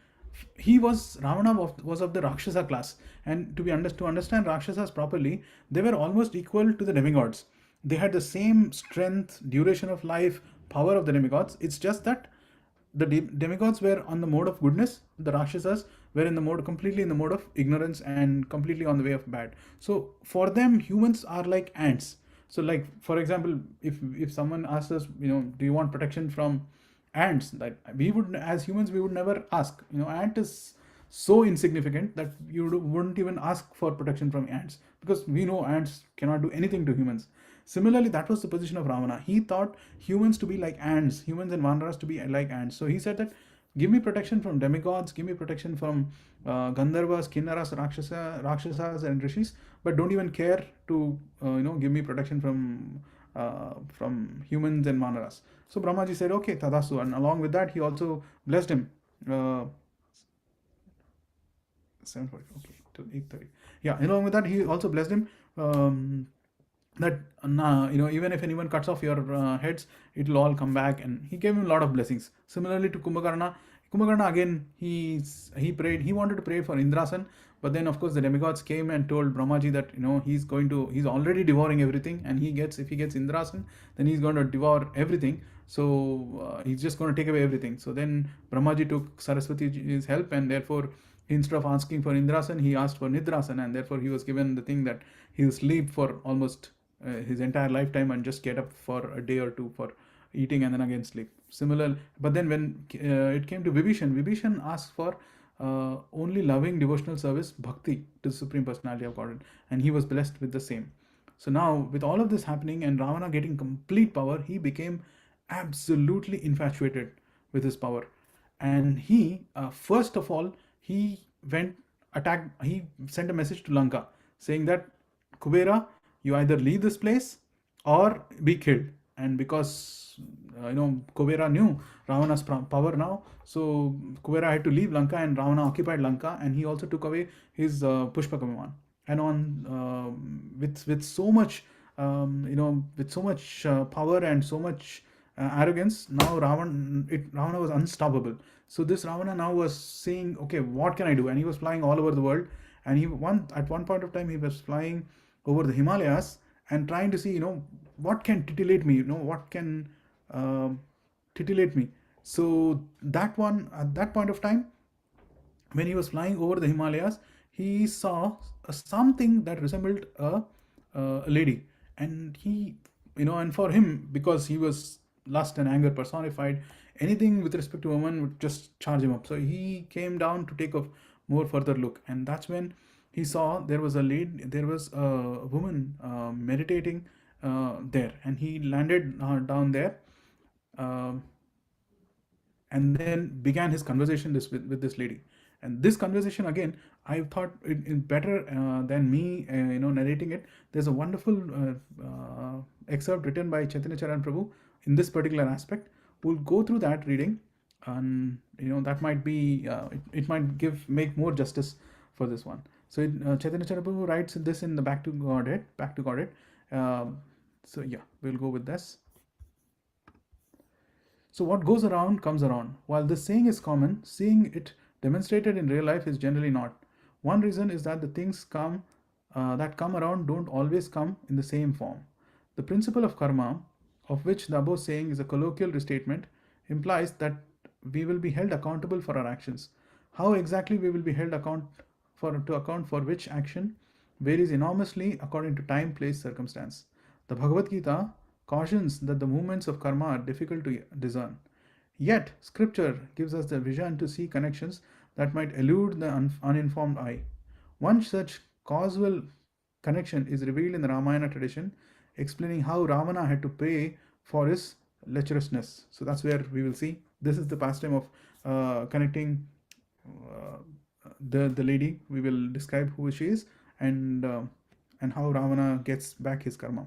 Ravana was of the Rakshasa class, and to understand Rakshasas properly, they were almost equal to the demigods. They had the same strength, duration of life, power of the demigods. It's just that the demigods were on the mode of goodness, the Rakshasas were completely in the mode of ignorance and completely on the way of bad. So for them, humans are like ants. So like, for example, if someone asks us, do you want protection from ants that we would, as humans, we would never ask. Ant is so insignificant that you wouldn't even ask for protection from ants, because we know ants cannot do anything to humans. Similarly, that was the position of Ravana. He thought humans to be like ants, humans and Vanaras to be like ants. So he said that, give me protection from demigods, give me protection from Gandharvas, Kinnaras, Rakshasas, and Rishis, but don't even care to give me protection from humans and Vanaras. So Brahmaji said, okay, Tadasu, and along with that, he also blessed him. Uh, 7:40, okay, till 8:30. Yeah, along with that, he also blessed him. Um, that even if anyone cuts off your heads, it will all come back, and he gave him a lot of blessings. Similarly to Kumbhakarna again, he prayed, he wanted to pray for Indrasan, but then of course the demigods came and told Brahmaji that he's already devouring everything, and if he gets Indrasan, then he's going to devour everything. So he's just going to take away everything. So then Brahmaji took Saraswati's help, and therefore instead of asking for Indrasan, he asked for Nidrasan, and therefore he was given the thing that he'll sleep for almost his entire lifetime and just get up for a day or two for eating and then again sleep. Similar, but then when it came to Vibhishan asked for only loving devotional service, bhakti to the Supreme Personality of Godhead, and he was blessed with the same. So now, with all of this happening and Ravana getting complete power, he became absolutely infatuated with his power. And he, first of all, he went he sent a message to Lanka saying that, Kubera, you either leave this place or be killed. And because Kubera knew Ravana's power now, so Kubera had to leave Lanka, and Ravana occupied Lanka, and he also took away his Pushpaka Viman. And on with so much with so much power and so much arrogance, now Ravana was unstoppable. So this Ravana now was saying, okay, what can I do? And he was flying all over the world, and at one point of time he was flying over the Himalayas and trying to see, what can titillate me, what can titillate me. So at that point of time, when he was flying over the Himalayas, he saw something that resembled a lady, and and for him, because he was lust and anger personified, anything with respect to a woman would just charge him up. So he came down to take a more further look, and that's when he saw there was a woman meditating there, and he landed down there. Um and then began his conversation with this lady. And this conversation, again, I thought it better than me narrating it. There's a wonderful excerpt written by Chaitanya Charan Prabhu in this particular aspect. We'll go through that reading, and that might be it might make more justice for this one. So Chaitanya Charan Prabhu writes this in the Back to Godhead. So yeah, we'll go with this. So what goes around comes around. While this saying is common, seeing it demonstrated in real life is generally not. One reason is that the things that come around don't always come in the same form. The principle of karma, of which the above saying is a colloquial restatement, implies that we will be held accountable for our actions. How exactly we will be held to account for which action varies enormously according to time, place, circumstance. The Bhagavad Gita cautions that the movements of karma are difficult to discern. Yet, scripture gives us the vision to see connections that might elude the uninformed eye. One such causal connection is revealed in the Ramayana tradition, explaining how Ravana had to pay for his lecherousness. So that's where we will see. This is the pastime of connecting the lady. We will describe who she is, and how Ravana gets back his karma.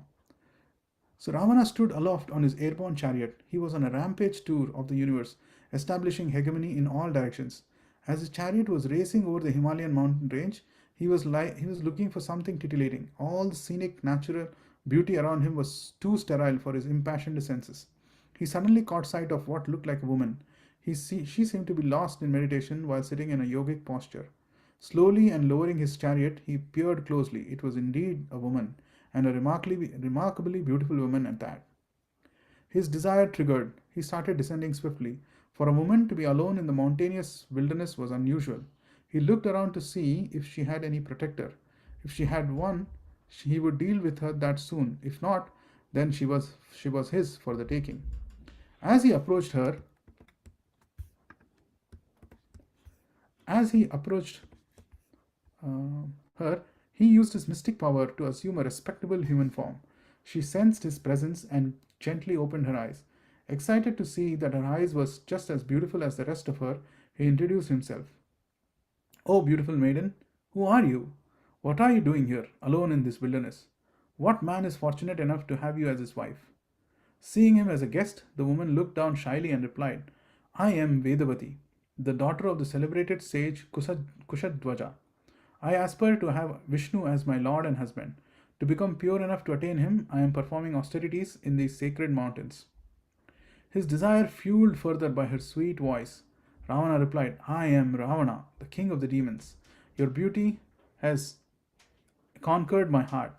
So Ravana stood aloft on his airborne chariot. He was on a rampage tour of the universe, establishing hegemony in all directions. As his chariot was racing over the Himalayan mountain range, he was looking for something titillating. All the scenic, natural beauty around him was too sterile for his impassioned senses. He suddenly caught sight of what looked like a woman. She seemed to be lost in meditation while sitting in a yogic posture. Slowly and lowering his chariot, he peered closely. It was indeed a woman, and a remarkably beautiful woman at that. His desire triggered. He started descending swiftly. For a woman to be alone in the mountainous wilderness was unusual. He looked around to see if she had any protector. If she had one, he would deal with her that soon. If not, then she was his for the taking. As he approached her, As he approached her, he used his mystic power to assume a respectable human form. She sensed his presence and gently opened her eyes. Excited to see that her eyes was just as beautiful as the rest of her, he introduced himself. "Oh, beautiful maiden, who are you? What are you doing here, alone in this wilderness? What man is fortunate enough to have you as his wife?" Seeing him as a guest, the woman looked down shyly and replied, "I am Vedavati, the daughter of the celebrated sage Kushadwaja. I aspire to have Vishnu as my lord and husband. To become pure enough to attain him, I am performing austerities in these sacred mountains." His desire fueled further by her sweet voice, Ravana replied, "I am Ravana, the king of the demons. Your beauty has conquered my heart.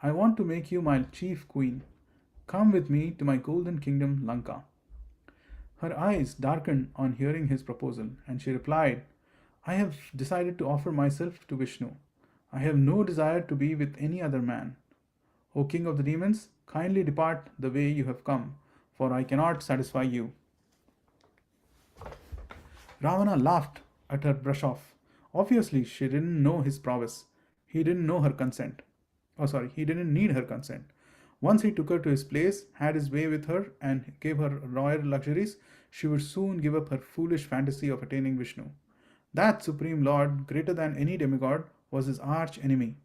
I want to make you my chief queen. Come with me to my golden kingdom, Lanka." Her eyes darkened on hearing his proposal, and she replied, "I have decided to offer myself to Vishnu. I have no desire to be with any other man. O king of the demons, kindly depart the way you have come, for I cannot satisfy you." Ravana laughed at her brush off. Obviously, she didn't know his prowess. He didn't know her consent. Oh, sorry, he didn't need her consent. Once he took her to his place, had his way with her, and gave her royal luxuries, she would soon give up her foolish fantasy of attaining Vishnu. That supreme lord, greater than any demigod, was his arch enemy.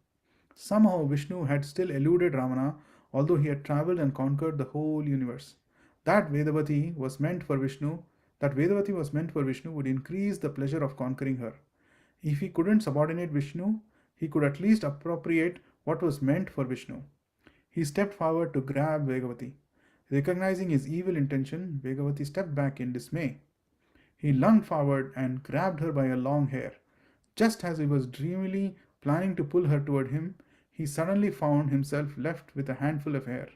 Somehow Vishnu had still eluded Ravana, although he had travelled and conquered the whole universe. That Vedavati was meant for Vishnu, that Vedavati was meant for Vishnu would increase the pleasure of conquering her. If he couldn't subordinate Vishnu, he could at least appropriate what was meant for Vishnu. He stepped forward to grab Vegavati. Recognizing his evil intention, Vegavati stepped back in dismay. He lunged forward and grabbed her by her long hair. Just as he was dreamily planning to pull her toward him, he suddenly found himself left with a handful of hair.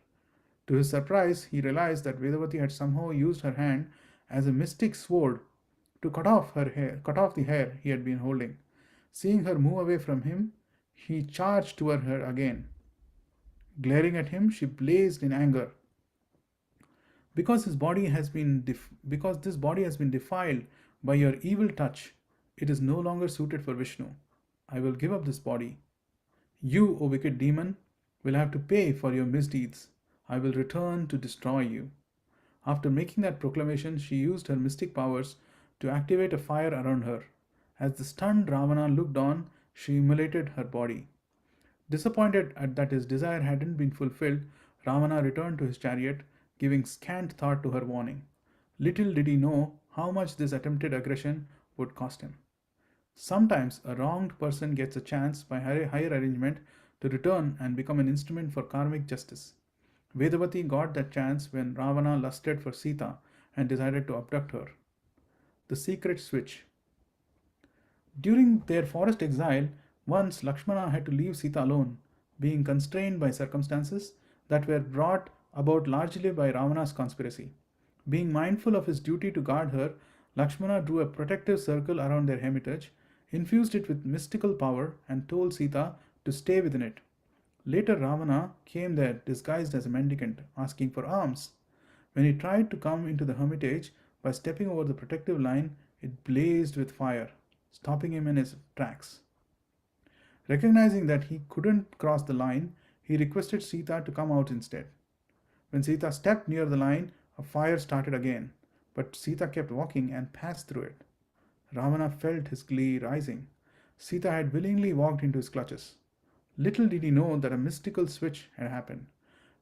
To his surprise, he realized that Vedavati had somehow used her hand as a mystic sword to cut off the hair he had been holding. Seeing her move away from him, he charged toward her again. Glaring at him, she blazed in anger. Because this body has been defiled by your evil touch, it is no longer suited for Vishnu. I will give up this body. You, O wicked demon, will have to pay for your misdeeds. I will return to destroy you." After making that proclamation, she used her mystic powers to activate a fire around her. As the stunned Ravana looked on, she immolated her body. Disappointed at that his desire hadn't been fulfilled, Ravana returned to his chariot, giving scant thought to her warning. Little did he know how much this attempted aggression would cost him. Sometimes a wronged person gets a chance by higher arrangement to return and become an instrument for karmic justice. Vedavati got that chance when Ravana lusted for Sita and decided to abduct her. The secret switch. During their forest exile, once Lakshmana had to leave Sita alone, being constrained by circumstances that were brought about largely by Ravana's conspiracy. Being mindful of his duty to guard her, Lakshmana drew a protective circle around their hermitage, infused it with mystical power, and told Sita to stay within it. Later, Ravana came there disguised as a mendicant, asking for alms. When he tried to come into the hermitage by stepping over the protective line, it blazed with fire, stopping him in his tracks. Recognizing that he couldn't cross the line, he requested Sita to come out instead. When Sita stepped near the line, a fire started again, but Sita kept walking and passed through it. Ravana felt his glee rising. Sita had willingly walked into his clutches. Little did he know that a mystical switch had happened.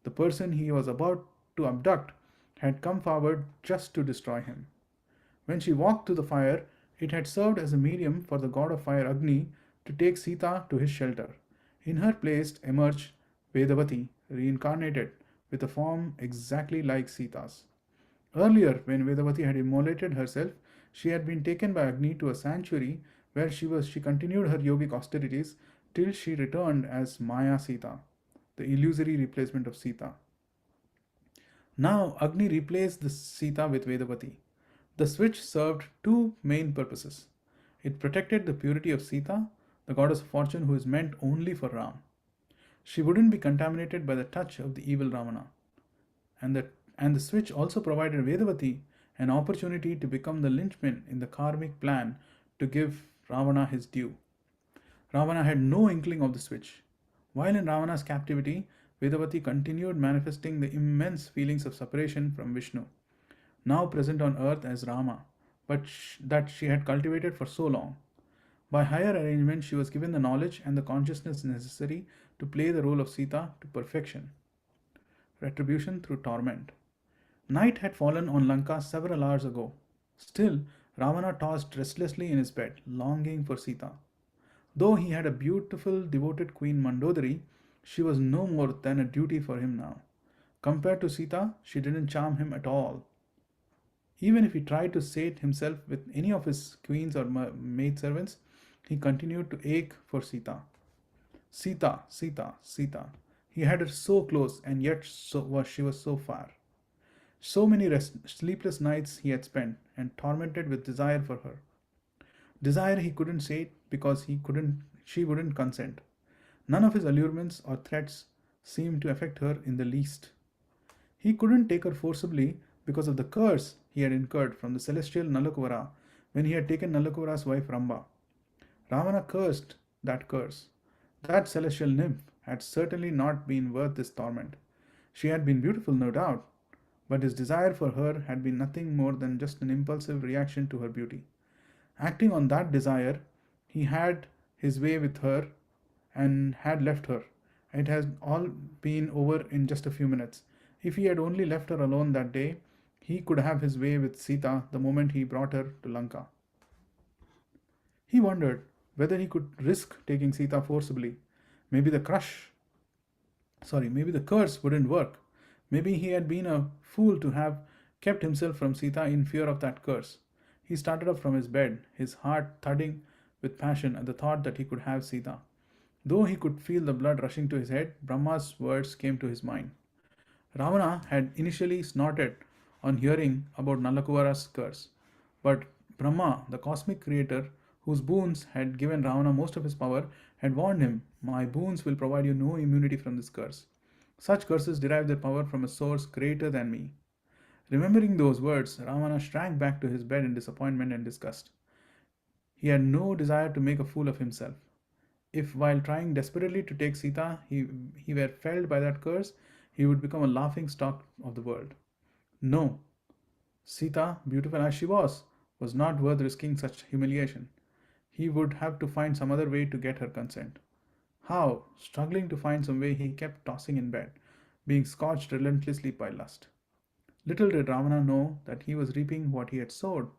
The person he was about to abduct had come forward just to destroy him. When she walked to the fire, it had served as a medium for the god of fire Agni to take Sita to his shelter. In her place emerged Vedavati, reincarnated, with a form exactly like Sita's. Earlier, when Vedavati had immolated herself, she had been taken by Agni to a sanctuary where she continued her yogic austerities till she returned as Maya Sita, the illusory replacement of Sita. Now Agni replaced the Sita with Vedavati. The switch served two main purposes. It protected the purity of Sita, the goddess of fortune who is meant only for Ram. She wouldn't be contaminated by the touch of the evil Ravana. And the switch also provided Vedavati an opportunity to become the linchpin in the karmic plan to give Ravana his due. Ravana had no inkling of the switch. While in Ravana's captivity, Vedavati continued manifesting the immense feelings of separation from Vishnu, now present on earth as Rama, but that she had cultivated for so long. By higher arrangement, she was given the knowledge and the consciousness necessary to play the role of Sita to perfection. Retribution through torment. Night had fallen on Lanka several hours ago. Still, Ravana tossed restlessly in his bed, longing for Sita. Though he had a beautiful, devoted queen Mandodari, she was no more than a duty for him now. Compared to Sita, she didn't charm him at all. Even if he tried to sate himself with any of his queens or maidservants, he continued to ache for Sita. Sita, Sita, Sita. He had her so close, and yet she was so far. So many sleepless nights he had spent, and tormented with desire for her. Desire he couldn't sate because she wouldn't consent. None of his allurements or threats seemed to affect her in the least. He couldn't take her forcibly because of the curse he had incurred from the celestial Nalakuvara when he had taken Nalakuvara's wife Ramba. Ravana cursed that curse. That celestial nymph had certainly not been worth this torment. She had been beautiful, no doubt, but his desire for her had been nothing more than just an impulsive reaction to her beauty. Acting on that desire, he had his way with her and had left her. It has all been over in just a few minutes. If he had only left her alone that day, he could have his way with Sita the moment he brought her to Lanka. He wondered whether he could risk taking Sita forcibly. Maybe the maybe the curse wouldn't work. Maybe he had been a fool to have kept himself from Sita in fear of that curse. He started up from his bed, his heart thudding with passion at the thought that he could have Sita. Though he could feel the blood rushing to his head, Brahma's words came to his mind. Ravana had initially snorted on hearing about Nalakuvara's curse, but Brahma, the cosmic creator, whose boons had given Ravana most of his power, had warned him, "My boons will provide you no immunity from this curse. Such curses derive their power from a source greater than me." Remembering those words, Ravana shrank back to his bed in disappointment and disgust. He had no desire to make a fool of himself. If while trying desperately to take Sita, he were felled by that curse, he would become a laughing stock of the world. No, Sita, beautiful as she was not worth risking such humiliation. He would have to find some other way to get her consent. How? Struggling to find some way, he kept tossing in bed, being scorched relentlessly by lust. Little did Ravana know that he was reaping what he had sowed.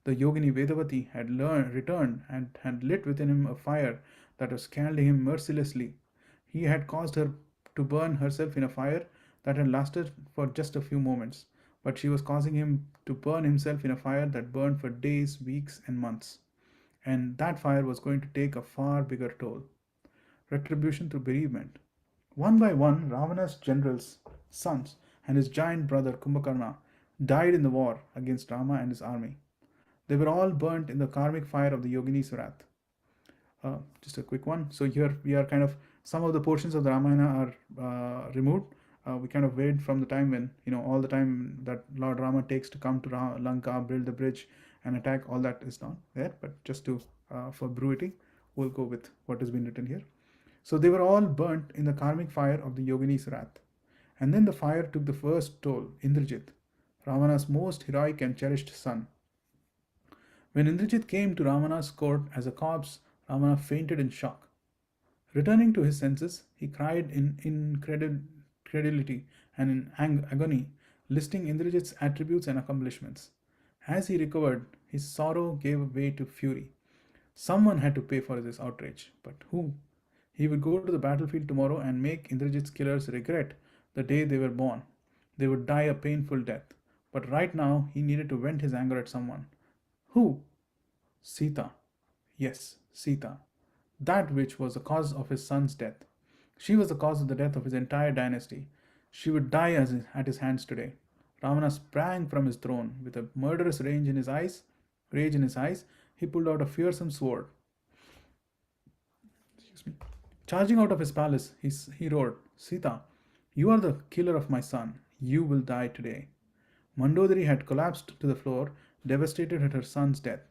The yogini Vedavati had returned and had lit within him a fire that was scalding him mercilessly. He had caused her to burn herself in a fire that had lasted for just a few moments, but she was causing him to burn himself in a fire that burned for days, weeks, and months. And that fire was going to take a far bigger toll. Retribution through bereavement. One by one, Ravana's generals, sons, and his giant brother Kumbhakarna died in the war against Rama and his army. They were all burnt in the karmic fire of the Yogini Surat. Just a quick one. So here we are kind of, some of the portions of the Ramayana are removed. We kind of wait from the time when, all the time that Lord Rama takes to come to Lanka, build the bridge and attack, all that is not there. But just to, for brevity, we'll go with what has been written here. So they were all burnt in the karmic fire of the Yogini's wrath. And then the fire took the first toll, Indrajit, Ravana's most heroic and cherished son. When Indrajit came to Ravana's court as a corpse, Ravana fainted in shock. Returning to his senses, he cried in incredulity and in agony, listing Indrajit's attributes and accomplishments. As he recovered, his sorrow gave way to fury. Someone had to pay for this outrage, but who? He would go to the battlefield tomorrow and make Indrajit's killers regret the day they were born. They would die a painful death. But right now, he needed to vent his anger at someone. Who? Sita. Yes, Sita. That which was the cause of his son's death. She was the cause of the death of his entire dynasty. She would die at his hands today. Ravana sprang from his throne. With a murderous rage in his eyes, he pulled out a fearsome sword. Charging out of his palace, he roared, "Sita, you are the killer of my son. You will die today." Mandodari had collapsed to the floor, devastated at her son's death.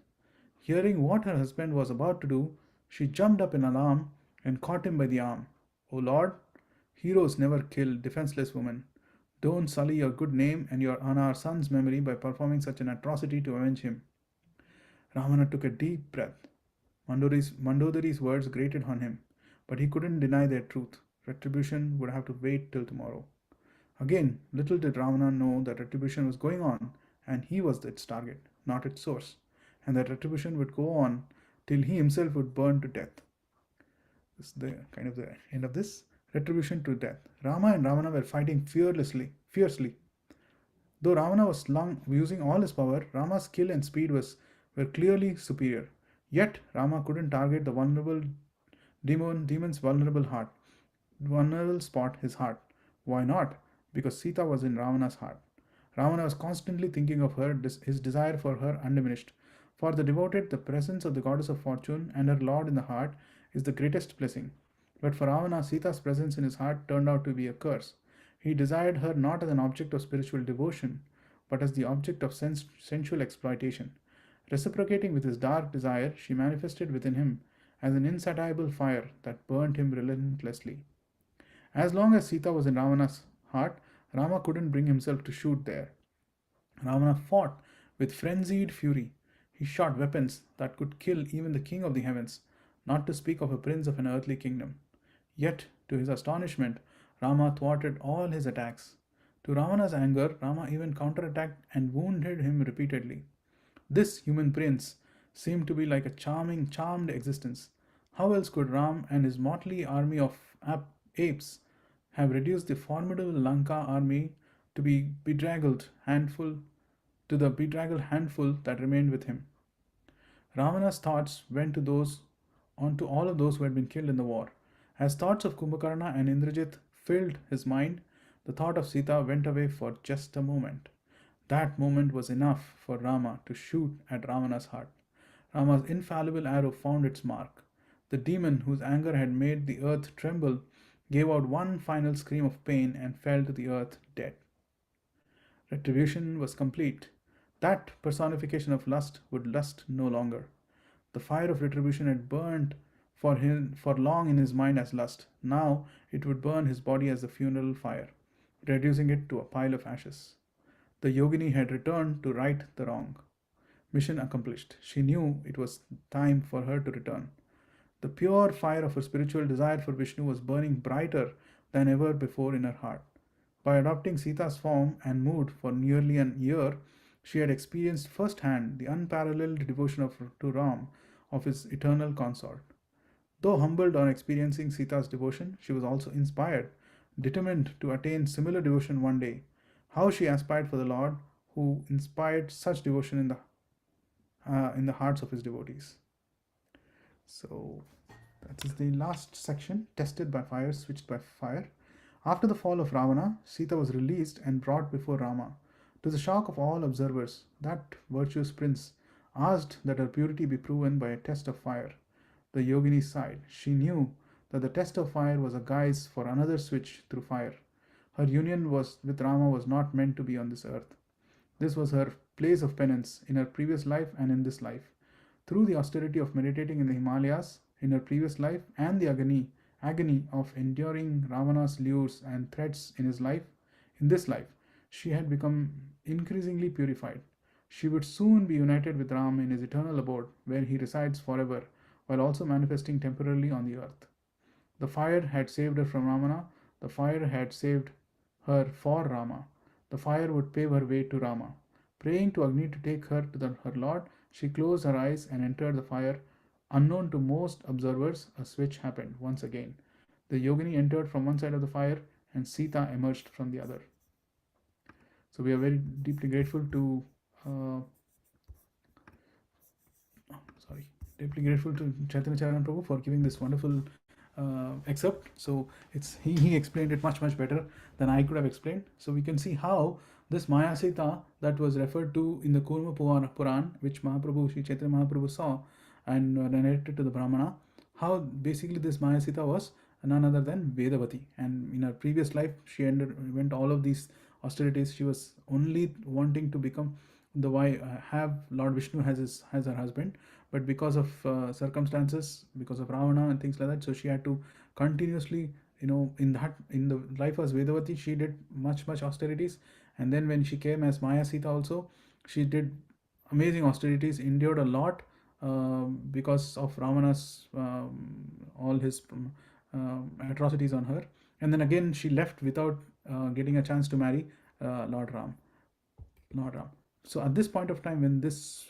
Hearing what her husband was about to do, she jumped up in alarm and caught him by the arm. O Lord, heroes never kill defenseless women. Don't sully your good name and our son's memory by performing such an atrocity to avenge him. Ravana took a deep breath. Mandodari's words grated on him, but he couldn't deny their truth. Retribution would have to wait till tomorrow. Again, little did Ravana know that retribution was going on, and he was its target, not its source, and that retribution would go on till he himself would burn to death. This is the end of this. Retribution to death. Rama and Ravana were fighting fiercely. Though Ravana was using all his power, Rama's skill and speed were clearly superior. Yet Rama couldn't target the demon's vulnerable spot, his heart. Why not? Because Sita was in Ravana's heart. Ravana was constantly thinking of her, his desire for her undiminished. For the devoted, the presence of the goddess of fortune and her lord in the heart is the greatest blessing. But for Ravana, Sita's presence in his heart turned out to be a curse. He desired her not as an object of spiritual devotion, but as the object of sensual exploitation. Reciprocating with his dark desire, she manifested within him as an insatiable fire that burned him relentlessly. As long as Sita was in Ravana's heart, Rama couldn't bring himself to shoot there. Ravana fought with frenzied fury. He shot weapons that could kill even the king of the heavens, not to speak of a prince of an earthly kingdom. Yet, to his astonishment, Rama thwarted all his attacks. To Ravana's anger, Rama even counterattacked and wounded him repeatedly. This human prince seemed to be like a charmed existence. How else could Ram and his motley army of apes have reduced the formidable Lanka army to be bedraggled handful to the bedraggled handful that remained with him? Ravana's thoughts went to those on to all of those who had been killed in the war. As thoughts of Kumbhakarna and Indrajit filled his mind, the thought of Sita went away for just a moment. That moment was enough for Rama to shoot at Ravana's heart. Rama's infallible arrow found its mark. The demon, whose anger had made the earth tremble, gave out one final scream of pain and fell to the earth dead. Retribution was complete. That personification of lust would lust no longer. The fire of retribution had burned for long in his mind as lust. Now it would burn his body as a funeral fire, reducing it to a pile of ashes. The yogini had returned to right the wrong. Mission accomplished. She knew it was time for her to return. The pure fire of her spiritual desire for Vishnu was burning brighter than ever before in her heart. By adopting Sita's form and mood for nearly an year, she had experienced firsthand the unparalleled devotion to Ram, of his eternal consort. Though humbled on experiencing Sita's devotion, she was also inspired, determined to attain similar devotion one day. How she aspired for the Lord, who inspired such devotion in the hearts of his devotees. So that is the last section, tested by fire, switched by fire. After the fall of Ravana, Sita was released and brought before Rama. To the shock of all observers, that virtuous prince asked that her purity be proven by a test of fire. The yogini sighed. She knew that the test of fire was a guise for another switch through fire. Her union with Rama was not meant to be on this earth. This was her place of penance in her previous life and in this life. Through the austerity of meditating in the Himalayas in her previous life and the agony of enduring Ravana's lures and threats in this life, she had become increasingly purified. She would soon be united with Ram in his eternal abode, where he resides forever, while also manifesting temporarily on the earth. The fire had saved her from Ravana, the fire had saved her for Rama. The fire would pave her way to Rama. Praying to Agni to take her to her Lord, she closed her eyes and entered the fire. Unknown to most observers, a switch happened once again. The yogini entered from one side of the fire and Sita emerged from the other. So we are very deeply grateful to Chaitanya Charan Prabhu for giving this wonderful excerpt. So he explained it much better than I could have explained. So we can see how this Maya Sita that was referred to in the Kurma Puran, which Sri Chaitanya Mahaprabhu saw and narrated to the Brahmana, how basically this Maya Sita was none other than Vedavati. And in her previous life, she went all of these austerities. She was only wanting to become have Lord Vishnu as her husband, but because of circumstances, because of Ravana and things like that, so she had to continuously, in the life as Vedavati, she did much austerities. And then when she came as Maya Sita also, she did amazing austerities, endured a lot, because of Ravana's, all his atrocities on her. And then again she left without getting a chance to marry Lord Ram. Lord Ram. So at this point of time, when this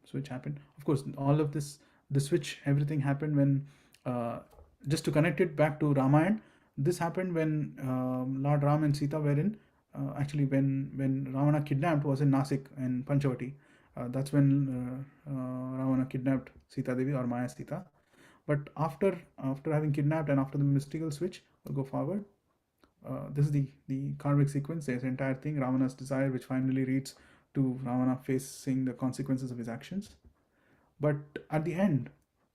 switch happened, of course, all of this, the switch, everything happened when, uh, just to connect it back to Ramayana, this happened when Lord Ram and Sita were in, actually when Ravana kidnapped was in Nasik and Panchavati. That's when Ravana kidnapped Sita Devi or Maya Sita. But after having kidnapped and after the mystical switch, we'll go forward. This is the karmic sequence. There's entire thing, Ravana's desire, which finally leads to Ravana facing the consequences of his actions. But at the end,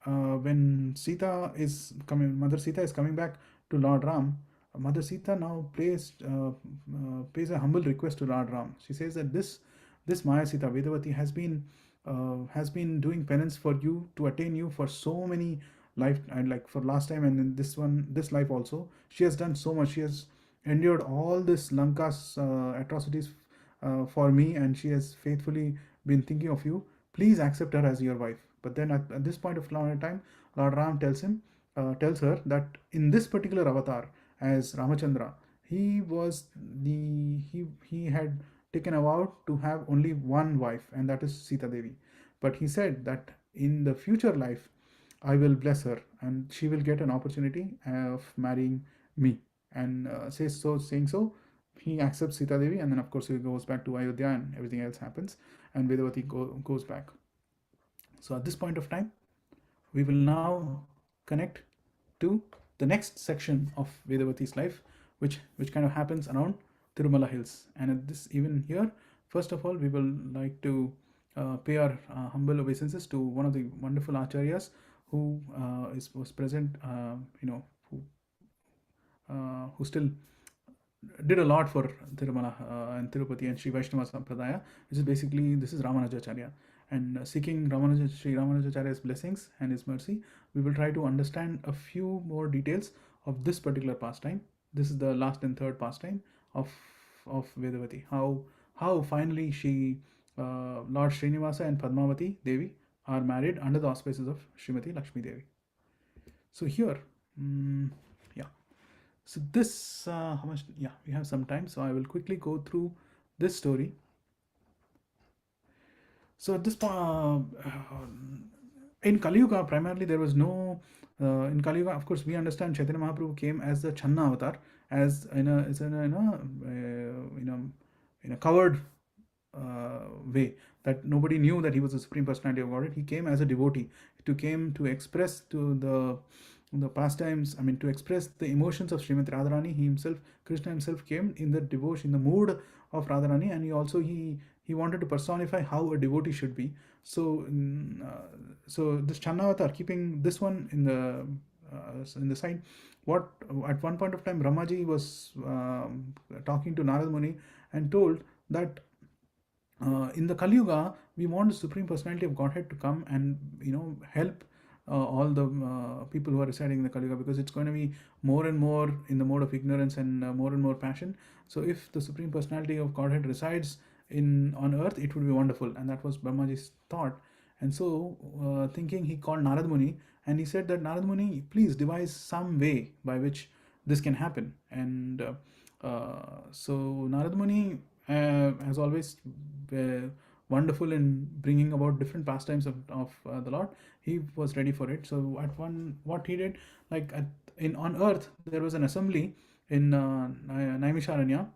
when Sita is coming, Mother Sita is coming back to Lord Ram. Mother Sita now pays a humble request to Lord Ram. She says that this Maya Sita Vedavati has been doing penance for you, to attain you, for so many life, and like for last time and in this life also. She has done so much. She has endured all this Lanka's atrocities for me, and she has faithfully been thinking of you. Please accept her as your wife. But then at this point of time, Lord Ram tells her that in this particular avatar as Ramachandra, he had taken a vow to have only one wife, and that is Sita Devi. But he said that in the future life, I will bless her, and she will get an opportunity of marrying me. And saying so, he accepts Sita Devi, and then of course he goes back to Ayodhya, and everything else happens, and Vedavati goes back. So at this point of time, we will now connect to the next section of Vedavati's life, which kind of happens around Tirumala Hills. And at this, even here, first of all, we will like to pay our humble obeisances to one of the wonderful acharyas who was present, who still did a lot for Tirumala and Tirupati and Sri Vaishnava Sampradaya, which is basically, this is Ramanujacharya. And seeking Sri Ramanujacharya's blessings and his mercy, we will try to understand a few more details of this particular pastime. This is the last and third pastime of Vedavati. How finally Lord Srinivasa and Padmavati Devi are married under the auspices of Srimati Lakshmi Devi. So here, yeah. So this, how much? Yeah, we have some time, so I will quickly go through this story. So at this point, in Kali Yuga, primarily there was no. In Kali Yuga, of course, we understand Chaitanya Mahaprabhu came as the Channa avatar, as in a covered way, that nobody knew that he was the Supreme Personality of Godhead. He came as a devotee, came to express to the pastimes, I mean, to express the emotions of Srimati Radharani. Krishna himself came in the devotion, in the mood of Radharani, and he wanted to personify how a devotee should be. So this Channavatar, keeping this one in the side, what at one point of time Brahmaji was talking to Narad Muni and told that in the Kali Yuga, we want the Supreme Personality of Godhead to come and help all the people who are residing in the Kali Yuga, because it's going to be more and more in the mode of ignorance and more passion. So if the Supreme Personality of Godhead resides on earth, it would be wonderful. And that was Brahmaji's thought. And so thinking, he called Narad Muni, and he said that, Narad Muni, please devise some way by which this can happen. And so Narad Muni, as always, wonderful in bringing about different pastimes of the Lord. He was ready for it. So what he did, like on earth, there was an assembly in Naimisharanya.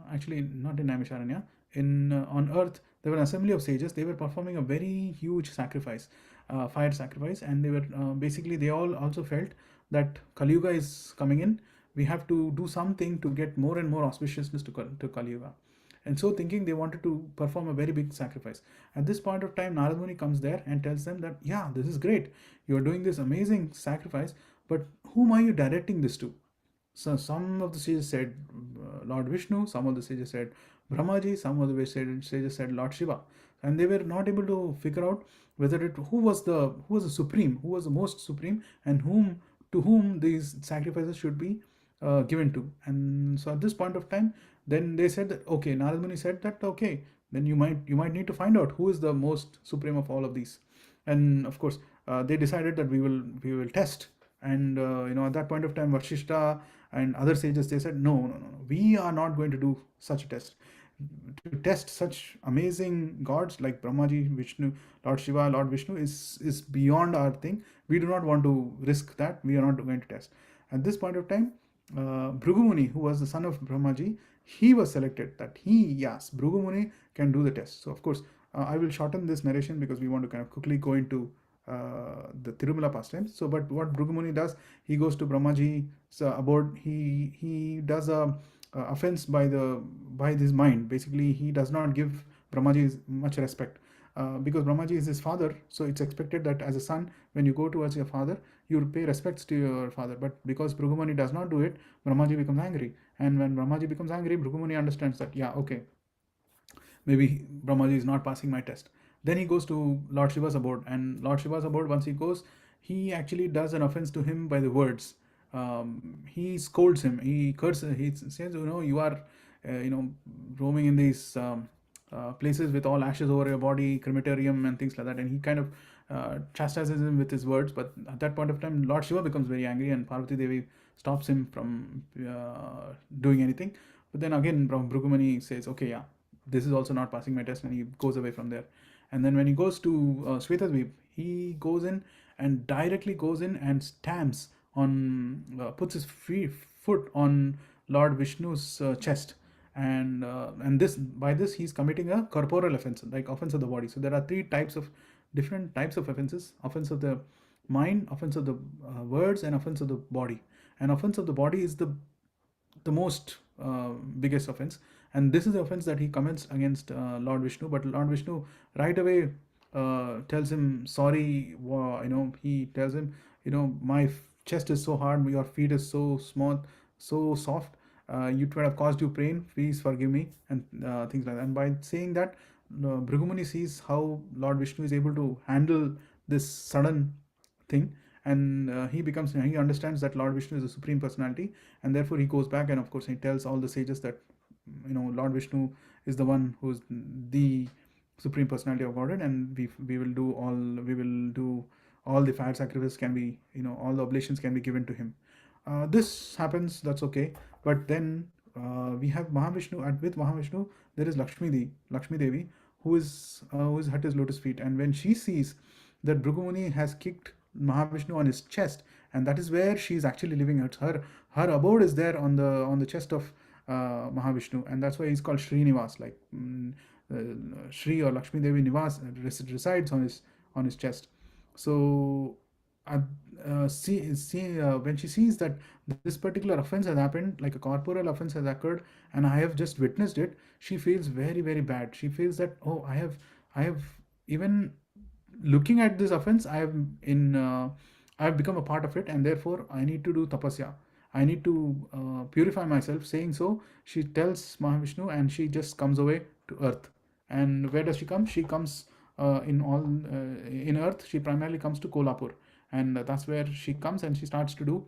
Actually, not in Naimisharanya. On earth, there were an assembly of sages. They were performing a very huge sacrifice, fire sacrifice, and they were basically, they all also felt that Kali Yuga is coming in. We have to do something to get more and more auspiciousness to Kali Yuga. And so thinking, they wanted to perform a very big sacrifice. At this point of time, Narad Muni comes there and tells them that, yeah, this is great. You are doing this amazing sacrifice, but whom are you directing this to? So some of the sages said Lord Vishnu, some of the sages said Brahmaji, some of the sages said Lord Shiva. and they were not able to figure out whether it who was the supreme, who was the most supreme, and whom to whom these sacrifices should be given to. And so at this point of time, then they said that okay, Narad Muni said that okay, then you might need to find out who is the most supreme of all of these. And of course, they decided that we will test. And at that point of time, Vashishta and other sages, they said no, no, no, no, we are not going to do such a test. To test such amazing gods like Brahmaji, Vishnu, Lord Shiva, Lord Vishnu is beyond our thing. We do not want to risk that. We are not going to test. At this point of time, Bhrugumuni, who was the son of Brahmaji, he was selected. That yes, Bhrugumuni can do the test. So of course, I will shorten this narration because we want to kind of quickly go into the Tirumala pastimes. So, but what Bhrugumuni does, he goes to Brahmaji's abode. He does a offense by his mind. Basically, he does not give Brahmaji much respect. Because Brahmaji is his father, so it's expected that as a son, when you go towards your father, you pay respects to your father. But because Bhrugumuni does not do it, Brahmaji becomes angry. And when Brahmaji becomes angry, Bhrugumuni understands that, yeah, okay, maybe Brahmaji is not passing my test. Then he goes to Lord Shiva's abode, and Lord Shiva's abode, once he goes, he actually does an offense to him by the words. He scolds him. He curses. He says, you are, roaming in these places with all ashes over your body, crematorium, and things like that. And he kind of chastises him with his words. But at that point of time, Lord Shiva becomes very angry, and Parvati Devi stops him from doing anything. But then again, Bhrugumani says, okay, yeah, this is also not passing my test, and he goes away from there. And then when he goes to Svetadvip, he goes in and directly goes in and stamps on, puts his foot on Lord Vishnu's chest. And this, by this, he's committing a corporal offense, like offense of the body. So there are different types of offenses: offense of the mind, offense of the words, and offense of the body. And offense of the body is the most biggest offense, and this is the offense that he commits against Lord Vishnu. But Lord Vishnu right away tells him sorry. He tells him, my chest is so hard, your feet is so small, so soft. It would have caused you pain. Please forgive me, and things like that. And by saying that, Bhrigumuni sees how Lord Vishnu is able to handle this sudden thing, and he understands that Lord Vishnu is the supreme personality, and therefore he goes back, and of course he tells all the sages that Lord Vishnu is the one who's the supreme personality of Godhead, and we will do all the fire sacrifices can be, all the oblations can be given to him. This happens, that's okay. But then we have Mahavishnu, and with Mahavishnu there is Lakshmi Devi, who is at his lotus feet. And when she sees that Bhrigumuni has kicked Mahavishnu on his chest, and that is where she is actually living. Her abode is there on the chest of Mahavishnu, and that's why he's called Srinivas, like Shri or Lakshmi Devi Nivas resides on his chest. So when she sees that this particular offense has happened, like a corporal offense has occurred, and I have just witnessed it, she feels very, very bad. She feels that, oh, I have even looking at this offense, I have become a part of it, and therefore I need to do tapasya. I need to purify myself. Saying so, she tells Mahavishnu, and she just comes away to earth. And where does she come? She comes in earth. She primarily comes to Kolhapur, and that's where she comes, and she starts to do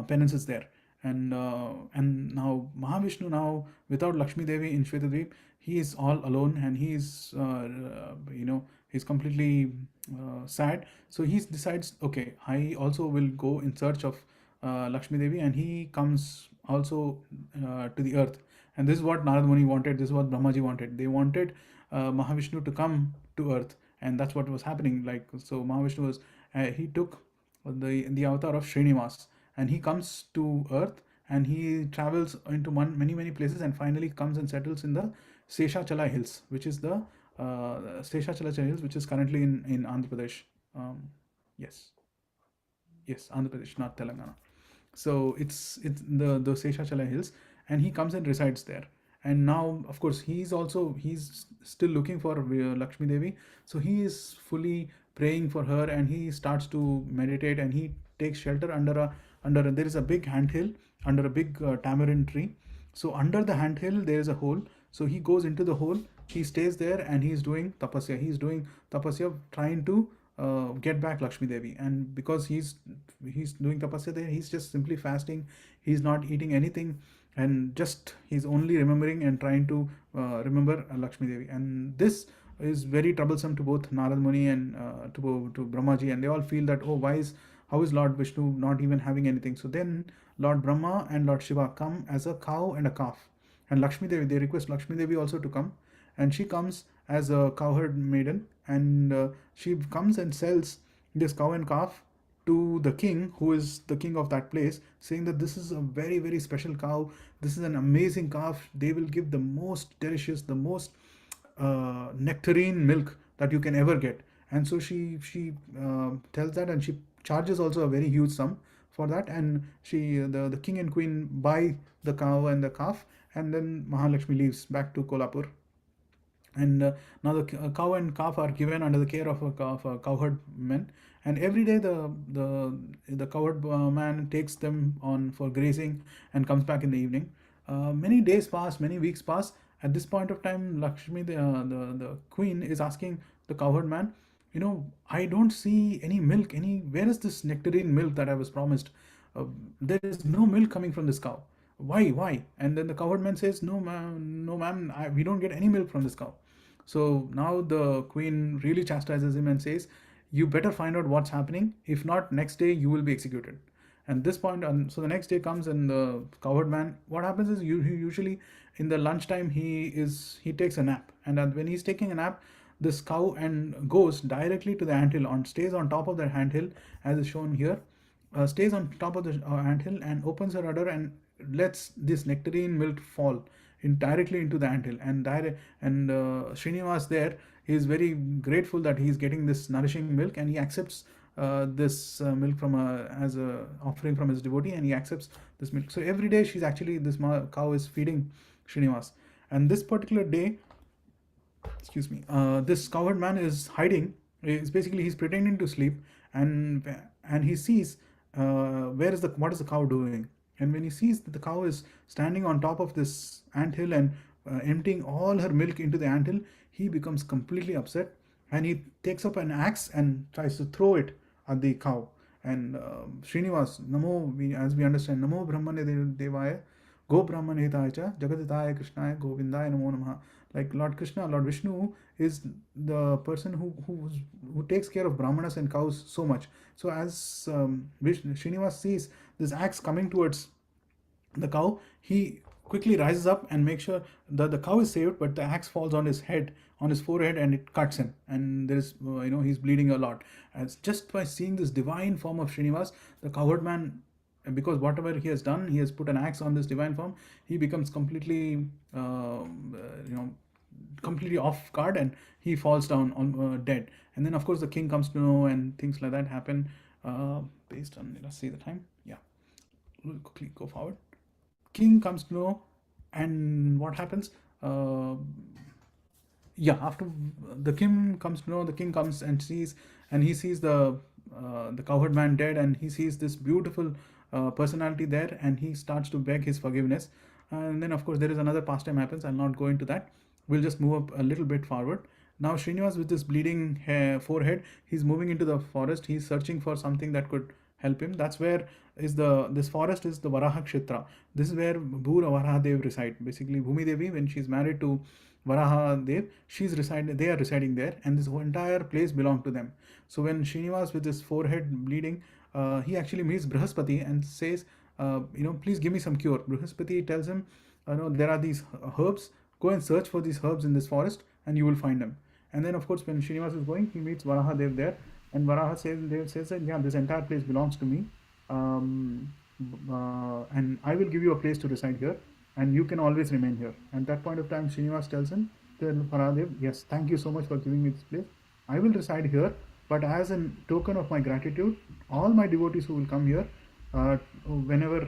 penances there. And now Mahavishnu, now without Lakshmi Devi in Shvetadvip, he is all alone, and he's completely sad. So he decides, okay, I also will go in search of Lakshmi Devi, and he comes also to the earth. And this is what Narad Muni wanted. This is what Brahmaji wanted. They wanted Mahavishnu to come to earth, and that's what was happening. Like, so Mahavishnu was he took the avatar of Srinivas, and he comes to earth, and he travels into many places, and finally comes and settles in the Seshachala hills, which is the Seshachala hills, which is currently in Andhra Pradesh. Yes, Andhra Pradesh, not Telangana. So it's the Seshachala hills, and he comes and resides there. And now, of course, he's still looking for Lakshmi Devi. So he is fully praying for her, and he starts to meditate, and he takes shelter there is a big ant hill under a big tamarind tree. So under the ant hill there is a hole. So he goes into the hole, he stays there, and he's doing tapasya. He's doing tapasya, trying to get back Lakshmi Devi. And because he's doing tapasya there, he's just simply fasting. He's not eating anything, and just he's only remembering and trying to remember Lakshmi Devi. And this is very troublesome to both Narad Muni and to Brahmaji, and they all feel that, oh, how is Lord Vishnu not even having anything? So then Lord Brahma and Lord Shiva come as a cow and a calf, and Lakshmi Devi, they request Lakshmi Devi also to come, and she comes as a cowherd maiden, and she comes and sells this cow and calf to the king, who is the king of that place, saying that this is a very, very special cow, this is an amazing calf, they will give the most delicious, the most nectarine milk that you can ever get. And so she tells that, and she charges also a very huge sum for that. And the king and queen buy the cow and the calf, and then Mahalakshmi leaves back to Kolhapur. And now the cow and calf are given under the care of a cowherd man. And every day the cowherd man takes them on for grazing and comes back in the evening. Many days pass, many weeks pass. At this point of time, Lakshmi, the queen, is asking the cowherd man, I don't see any milk. Where is this nectarine milk that I was promised? There is no milk coming from this cow. Why? And then the cowherd man says, no, ma'am, no, ma'am, we don't get any milk from this cow. So now the queen really chastises him and says, you better find out what's happening. If not, next day you will be executed. And this point, so the next day comes, and the cowherd man, what happens is, usually in the lunchtime he takes a nap, and when he's taking a nap, this cow and goes directly to the anthill, stays on top of the anthill, as is shown here, stays on top of the anthill and opens her udder and lets this nectarine milk fall directly into the anthill. And Srinivas there, he is very grateful that he is getting this nourishing milk, and he accepts this milk as a offering from his devotee, and he accepts this milk. So every day this cow is feeding Srinivas. And this particular day, this cowherd man is hiding. He's pretending to sleep, and he sees what is the cow doing. And when he sees that the cow is standing on top of this anthill and emptying all her milk into the anthill, he becomes completely upset, and he takes up an axe and tries to throw it at the cow. And Srinivas, as we understand, Namo Brahmane Devaya, Go Brahmane Hitaya, Jagaditaya Krishnaya, Govindaya Namo Namaha. Like Lord Krishna, Lord Vishnu is the person who takes care of brahmanas and cows so much. So as Srinivas sees this axe coming towards the cow, he quickly rises up and makes sure that the cow is saved, but the axe falls on his head, on his forehead, and it cuts him, and there is he's bleeding a lot. As just by seeing this divine form of Srinivas, the cowherd man, because whatever he has done, he has put an axe on this divine form, he becomes completely off guard, and he falls down on dead. And then of course the king comes to know, and things like that happen. Based on, let's see the time. Yeah, we'll quickly go forward. King comes to know, and what happens? After the king comes to know, the king comes and he sees the cowherd man dead, and he sees this beautiful personality there, and he starts to beg his forgiveness. And then of course there is another pastime happens. I'll not go into that. We'll just move up a little bit forward. Now Srinivas, with this bleeding forehead, he's moving into the forest. He's searching for something that could help him. That's where this forest is the Varaha Kshetra. This is where Bhura Varaha Dev reside. Basically, Bhumi Devi, when she's married to Varaha Dev, they are residing there, and this whole entire place belonged to them. So when Srinivas, with his forehead bleeding, he actually meets Brihaspati and says, please give me some cure. Brihaspati tells him, there are these herbs. Go and search for these herbs in this forest, and you will find them. And then, of course, when Srinivas is going, he meets Varaha Dev there, and Varaha says that, yeah, this entire place belongs to me, and I will give you a place to reside here, and you can always remain here. At that point of time, Srinivas tells him, Varaha Dev, yes, thank you so much for giving me this place. I will reside here, but as a token of my gratitude, all my devotees who will come here, whenever,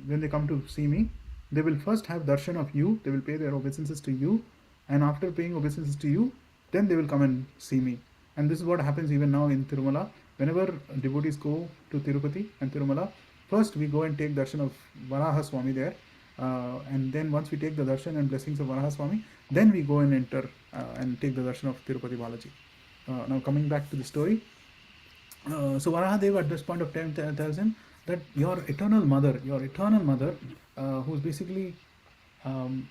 when they come to see me, they will first have darshan of you, they will pay their obeisances to you, and after paying obeisances to you, then they will come and see me. And this is what happens even now in Tirumala. Whenever devotees go to Tirupati and Tirumala, first we go and take darshan of Varaha Swami there. And then once we take the darshan and blessings of Varaha Swami, then we go and enter and take the darshan of Tirupati Balaji. Now coming back to the story, so Varahadev at this point of time tells him that your eternal mother, who's basically um,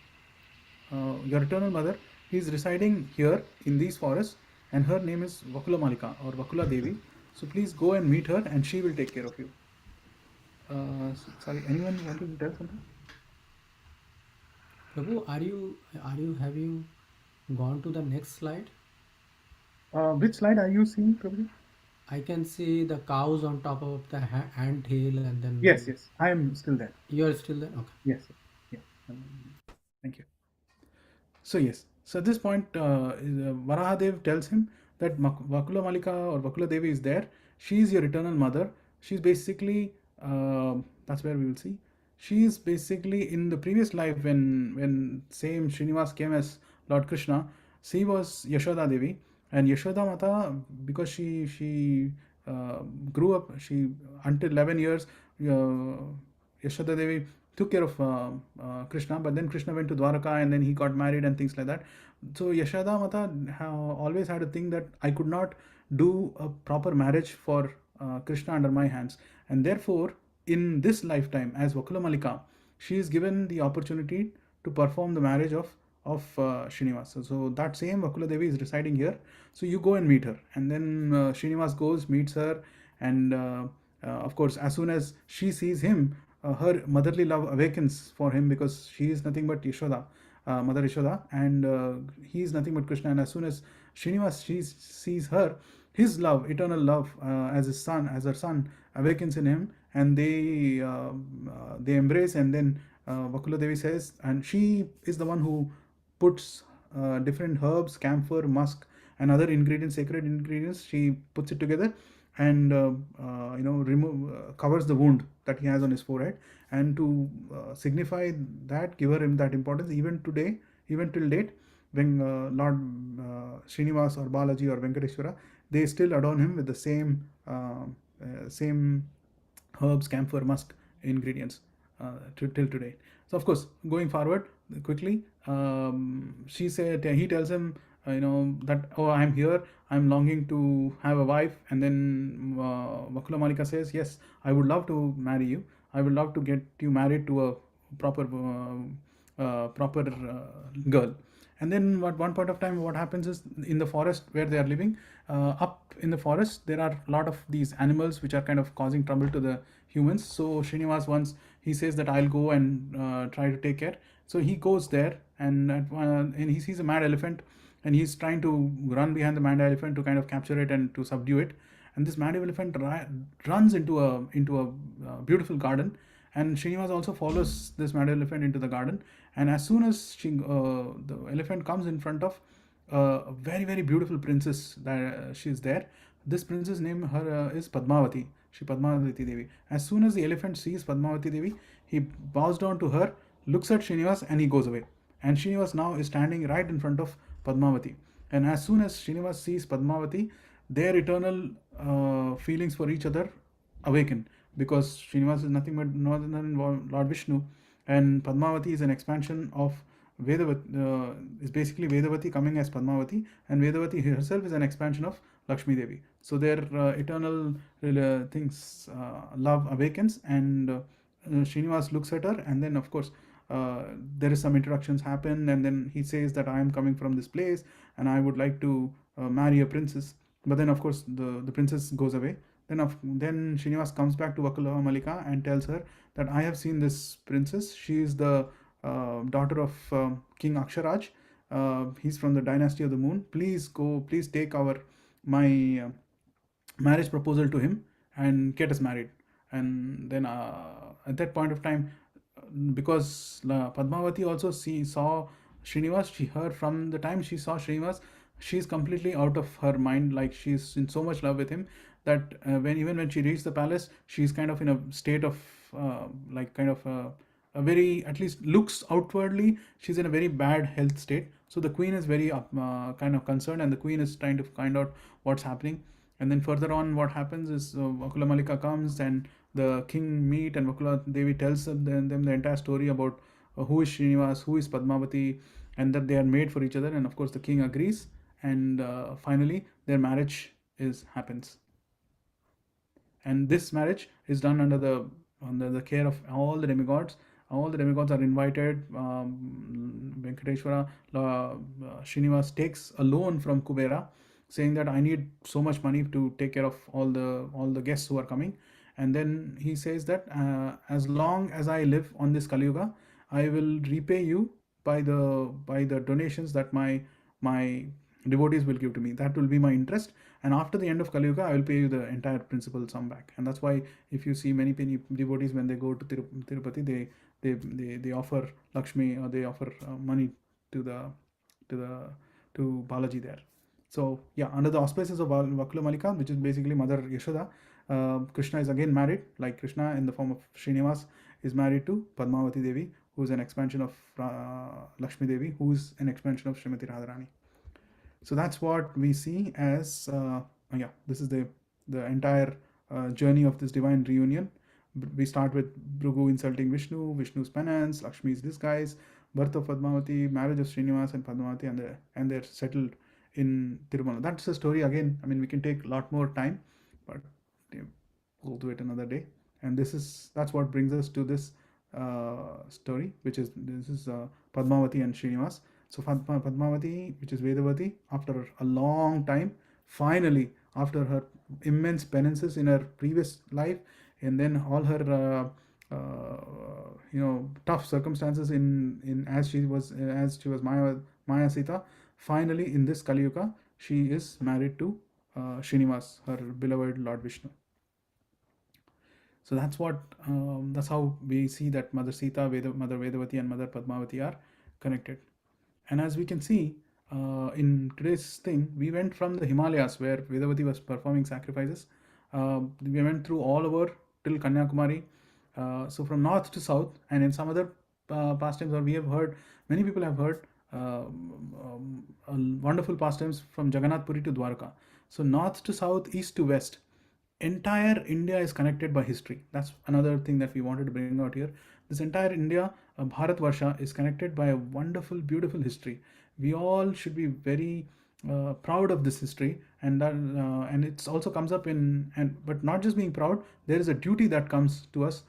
your eternal mother, is residing here in these forests, and her name is Vakula Malika or Vakula Devi. So please go and meet her, and she will take care of you. Sorry, anyone want to tell something? Prabhu, are you have you gone to the next slide? Which slide are you seeing, Prabhuji? I can see the cows on top of the ant hill, and Yes, then yes, I am still there. you're still there. Okay. Yes, yes, yeah. Thank you. So yes, so at this point, Varahadev tells him that Vakula Malika or Vakula Devi is there. She is your eternal mother. She's basically that's where we will see. She is basically in the previous life when same Srinivas came as Lord Krishna. She was Yashoda Devi, and Yashoda Mata, because she uh, grew up, she until 11 years. Yashoda Devi took care of Krishna, but then Krishna went to Dwaraka and then he got married and things like that. So Yashoda Mata always had a thing that I could not do a proper marriage for Krishna under my hands, and therefore in this lifetime as Vakula Malika, she is given the opportunity to perform the marriage of Srinivas. So that same Vakula Devi is residing here. So you go and meet her, and then Srinivas goes, meets her, and of course, as soon as she sees him, her motherly love awakens for him because she is nothing but Yashoda, Mother Yashoda, and he is nothing but Krishna. And as soon as Srinivas sees her, his love, eternal love, as his son, as her son, awakens in him, and they embrace. And then Vakula Devi says, and she is the one who puts different herbs, camphor, musk, and other ingredients, sacred ingredients. She puts it together and covers the wound that he has on his forehead, and to signify that, give him that importance. Even today, even till date, when Lord Srinivas or Balaji or Venkateshwara, they still adorn him with the same herbs, camphor, musk ingredients till today. So of course, going forward quickly, he tells him, that, oh, I'm here, I'm longing to have a wife. And then Vakula Malika says, yes, I would love to marry you. I would love to get you married to a proper girl. And then at one point of time, what happens is, in the forest where they are living, up in the forest, there are a lot of these animals which are kind of causing trouble to the humans. So Srinivas, once he says that I'll go and try to take care. So he goes there, and he sees a mad elephant, and he's trying to run behind the mad elephant to kind of capture it and to subdue it. And this mad elephant runs into a beautiful garden, and Srinivas also follows this mad elephant into the garden. And as soon as the elephant comes in front of a very very beautiful princess that she's there. This princess name her is Padmavati. She Padmavati Devi. As soon as the elephant sees Padmavati Devi, he bows down to her, looks at Srinivas, and he goes away. And Srinivas now is standing right in front of Padmavati. And as soon as Srinivas sees Padmavati, their eternal feelings for each other awaken, because Srinivas is nothing but no other than Lord Vishnu, and Padmavati is an expansion of Vedavati, is basically Vedavati coming as Padmavati, and Vedavati herself is an expansion of Lakshmi Devi. So their eternal love awakens, and Srinivas looks at her, and then of course there is some introductions happen, and then he says that I am coming from this place, and I would like to marry a princess. But then of course the princess goes away. Then Srinivas comes back to Vakula Malika and tells her that I have seen this princess. She is the daughter of King Aksharaj. He's from the dynasty of the moon. Please take my marriage proposal to him and get us married. And then at that point of time, because Padmavati also saw Srinivas, she heard from the time she saw Srinivas, she's completely out of her mind. Like, she's in so much love with him that when she reached the palace, she's kind of in a state of a very, at least looks outwardly, she's in a very bad health state. So the queen is very kind of concerned, and the queen is trying to find out what's happening. And then further on, what happens is Vakula Malika comes and the king meet, and Vakula Devi tells them the entire story about who is Srinivas, who is Padmavati, and that they are made for each other. And of course, the king agrees, and finally, their marriage is happens. And this marriage is done under the care of all the demigods. All the demigods are invited. Venkateshwara, Srinivas takes a loan from Kubera, saying that I need so much money to take care of all the guests who are coming. And then he says that as long as I live on this Kali Yuga, I will repay you by the donations that my devotees will give to me. That will be my interest, and after the end of Kali Yuga, I will pay you the entire principal sum back. And that's why if you see many devotees, when they go to Tirupati, they offer Lakshmi, or they offer money to the to the to Balaji there. So yeah, under the auspices of Vakula Malika, which is basically Mother Yashoda, Krishna is again married, like Krishna in the form of Srinivas is married to Padmavati Devi, who is an expansion of Lakshmi Devi, who is an expansion of Srimati Radharani. So that's what we see as yeah, this is the entire journey of this divine reunion. We start with Bhrigu insulting Vishnu, Vishnu's penance, Lakshmi's disguise, birth of Padmavati, marriage of Srinivas and Padmavati, and they're settled in Tirumala. That's the story. Again, I mean, we can take a lot more time, but we'll do it another day. And that's what brings us to this story, which is Padmavati and Srinivas. So Padmavati, which is Vedavati, after a long time, finally, after her immense penances in her previous life, and then all her tough circumstances in as she was Maya Sita, finally in this Kali Yuga, she is married to Srinivas, her beloved Lord Vishnu. So that's how we see that Mother Sita, Mother Vedavati, and Mother Padmavati are connected. And as we can see in today's thing, we went from the Himalayas where Vedavati was performing sacrifices. We went through all over till Kanyakumari. So from north to south, and in some other pastimes, or we have heard, many people have heard wonderful pastimes from Jagannath Puri to Dwarka. So north to south, east to west, entire India is connected by history. That's another thing that we wanted to bring out here. This entire India, Bharat Varsha, is connected by a wonderful, beautiful history. We all should be very proud of this history, and it also comes up but not just being proud. There is a duty that comes to us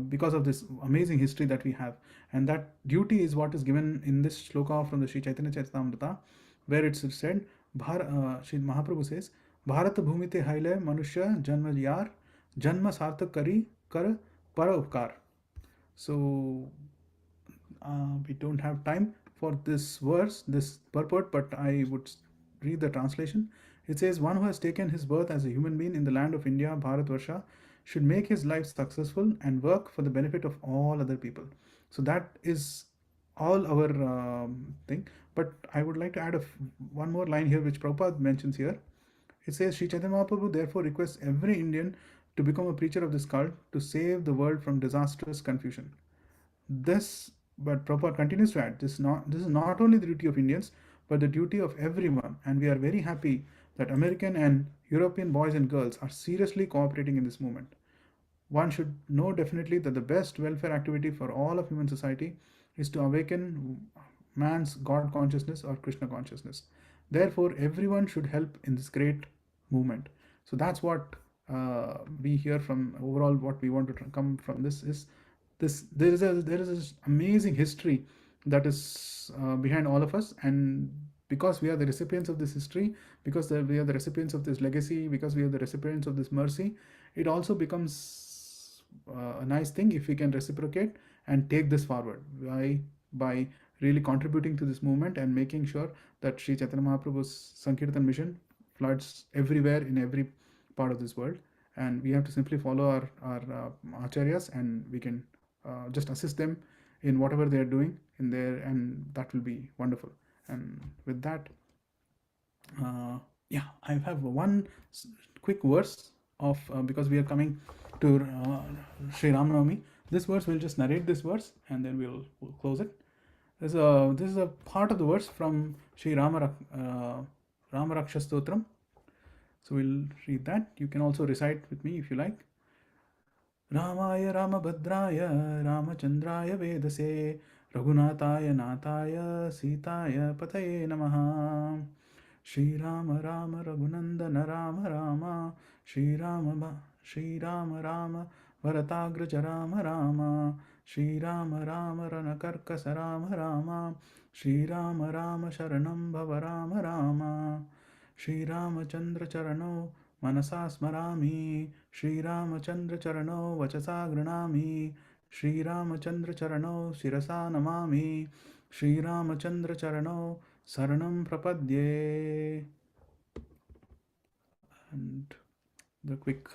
because of this amazing history that we have, and that duty is what is given in this shloka from the Sri Chaitanya Charitamrita, where it's said, Sri Mahaprabhu says, Bharat भूमि ते हाइले मनुष्य जन्म यार जन्म सार्थक करी कर पर उपकार. So we don't have time for this verse, this purport, but I would read the translation. It says, one who has taken his birth as a human being in the land of India, Bharat Varsha, should make his life successful and work for the benefit of all other people. So that is all our thing. But I would like to add one more line here, which Prabhupada mentions here. It says, Sri Chaitanya Mahaprabhu therefore requests every Indian to become a preacher of this cult to save the world from disastrous confusion. But Prabhupada continues to add, this is not only the duty of Indians, but the duty of everyone. And we are very happy that American and European boys and girls are seriously cooperating in this movement. One should know definitely that the best welfare activity for all of human society is to awaken man's God consciousness or Krishna consciousness. Therefore, everyone should help in this great movement. So that's what we hear from overall. What we want to come from this is this. There is this amazing history that is behind all of us, and because we are the recipients of this history, because we are the recipients of this legacy, because we are the recipients of this mercy, it also becomes a nice thing if we can reciprocate and take this forward by really contributing to this movement and making sure that Sri Chaitanya Mahaprabhu's Sankirtan mission floods everywhere in every part of this world. And we have to simply follow our acharyas, and we can just assist them in whatever they are doing in there, and that will be wonderful. And with that, yeah, I have one quick verse of because we are coming to Sri Ram Navami. This verse, we'll just narrate this verse and then we'll close it. This is a part of the verse from Sri Ramaraksha Stotram. So we'll read that. You can also recite with me if you like. Ramaya Ramabhadraya Ramachandraya Vedase रघुनाथाय नाथाय सीताय पतये नमः। श्रीराम राम रघुनंदन राम राम, श्रीराम राम भरताग्रज राम राम, श्रीराम राम रणकर्कस राम राम, श्रीराम राम शरणं भव राम राम। श्रीरामचंद्र चरणौ मनसा स्मरामि, श्रीरामचंद्र चरणौ वचसा गृणामि, श्रीरामचंद्र चरणौ शिरसा नमामि, श्रीरामचंद्र चरणौ शरणं प्रपद्ये. And the quick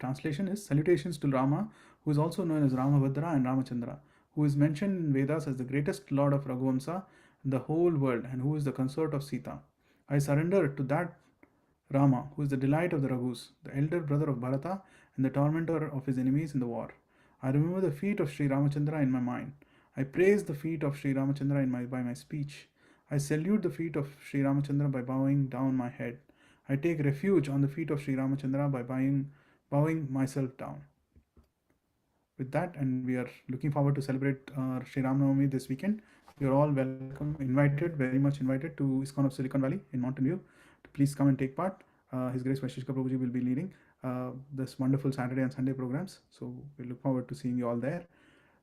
translation is: Salutations to Rama, who is also known as Ramabhadra and Ramachandra, who is mentioned in Vedas as the greatest lord of Raghuvamsa in the whole world and who is the consort of Sita. I surrender to that Rama, who is the delight of the Raghus, the elder brother of Bharata and the tormentor of his enemies in the war. I remember the feet of Sri Ramachandra in my mind. I praise the feet of Sri Ramachandra by my speech. I salute the feet of Sri Ramachandra by bowing down my head. I take refuge on the feet of Sri Ramachandra by bowing myself down. With that, and we are looking forward to celebrate Sri Ram Navami this weekend. You're all welcome, invited, very much invited to ISKCON of Silicon Valley in Mountain View. Please come and take part. His Grace Vaisheshika Prabhuji will be leading this wonderful Saturday and Sunday programs. So we look forward to seeing you all there.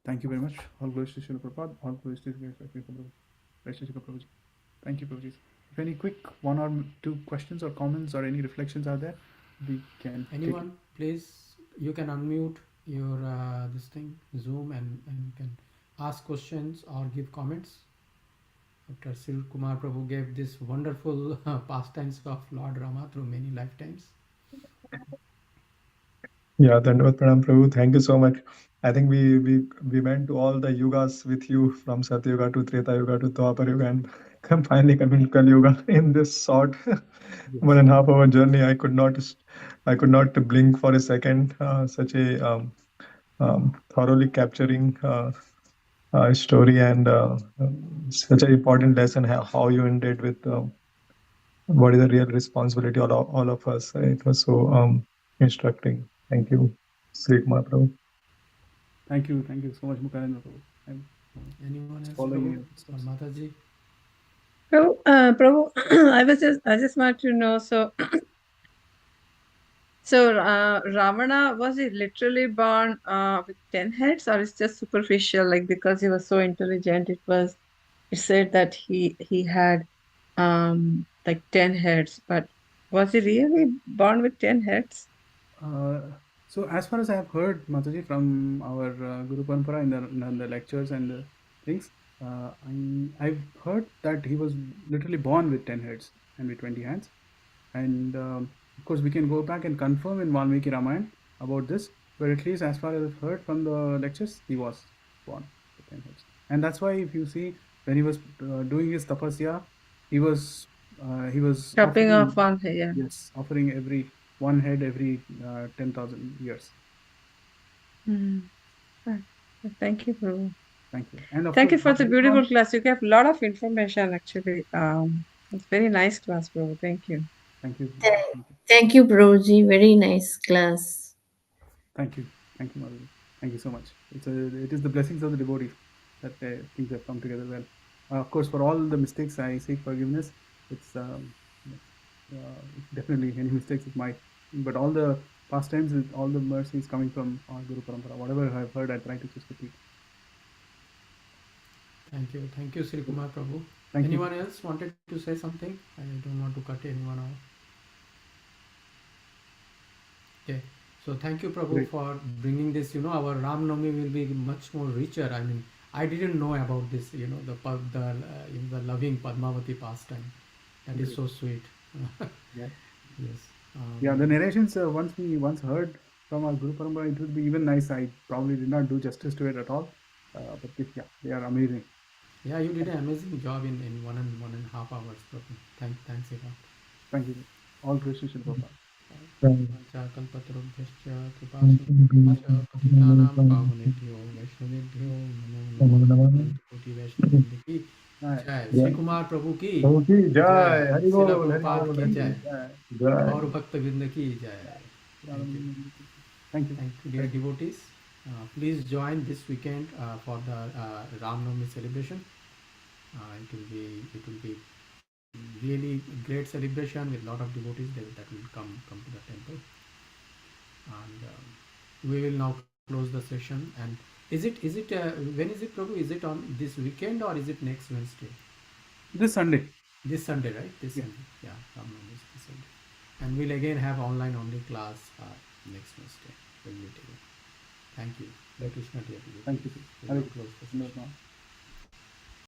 Thank you very much. All glories to Srila Prabhupada. All glories to His Grace Vaisheshika Prabhuji. Thank you, Prabhuji. If any quick one or two questions or comments or any reflections are there, we can. Anyone, please, you can unmute your this thing Zoom and can ask questions or give comments. Dr. Sil Kumar Prabhu gave this wonderful pastimes of Lord Rama through many lifetimes. Yeah, Dandavat Pranam Prabhu, thank you so much. I think we went to all the yugas with you, from Satya Yuga to Treta Yuga to Dwapar Yuga, and finally coming to Kali Yuga in this short 1.5 hour journey. I could not blink for a second. Such a thoroughly capturing story, and such an important lesson how you ended with what is the real responsibility of all of us. It was so instructing. Thank you, Sri Kumar Prabhu. Thank you so much, Mukarana Prabhu. Anyone else, Following Prabhu or Mataji? Prabhu, I just want to know. So Ravana, was he literally born with 10 heads, or it's just superficial? Like, because he was so intelligent, it said that he had like 10 heads, but was he really born with 10 heads? So as far as I have heard, Mataji, from our Guru Parampara in the lectures and the things, I've heard that he was literally born with 10 heads and with 20 hands. And of course, we can go back and confirm in Valmiki Ramayana about this, but at least as far as I've heard from the lectures, he was born with 10 heads. And that's why, if you see, when he was doing his tapasya, he was chopping off one head. Yeah. Yes, offering every one head every 10,000 years. Thank you, Prabhu. Thank you. And thank you for the beautiful class. You gave a lot of information, actually. It's very nice class, Prabhu. Thank you. Thank you. Thank you, Prabhuji. Very nice class. Thank you, Madhu. Thank you so much. It is the blessings of the devotees that things have come together well. Of course, for all the mistakes, I seek forgiveness. It's definitely any mistakes is my, but all the pastimes, all the mercies coming from our Guru Parampara. Whatever I've heard, I try to just repeat. Thank you, Sri Kumar Prabhu. Thank anyone else wanted to say something? I don't want to cut anyone off. Okay, so thank you, Prabhu, Great. for bringing this. Our Ram Navami will be much more richer. I mean, I didn't know about this. The loving Padmavati pastime. That is so sweet. Yeah. Yes. Yeah, the narrations once heard from our Guru Parampara, it would be even nice. I probably did not do justice to it at all, but yeah, they are amazing. Yeah, you did an amazing job in 1.5 hours, Prabhu. Thanks a lot. Thank you. All Krishna Shri Prabhupada. कल्पतरुभ्यश्च कृपासिन्धुभ्यश्च पतितानां पावनेभ्यो वैष्णवेभ्यो नमो नमः। कोटि वैष्णववृंद की जय। श्री कुमार प्रभु की जय। हरि बोल, श्रील प्रभुपाद की जय। जय। और भक्त वृंद की जय। Thank you. Thank you, dear devotees. Please join this weekend for the Ram Navami celebration. It will be really great celebration with lot of devotees that will come to the temple. And we will now close the session. And is it when is it, Prabhu? Is it on this weekend or is it next Wednesday? This Sunday. This Sunday, right? This Yeah. Sunday. Yeah, Ram Navami is this Sunday. And we'll again have online only class next Wednesday. We'll meet again. Thank you. Krishna dear. Thank you. We'll now close the session. No.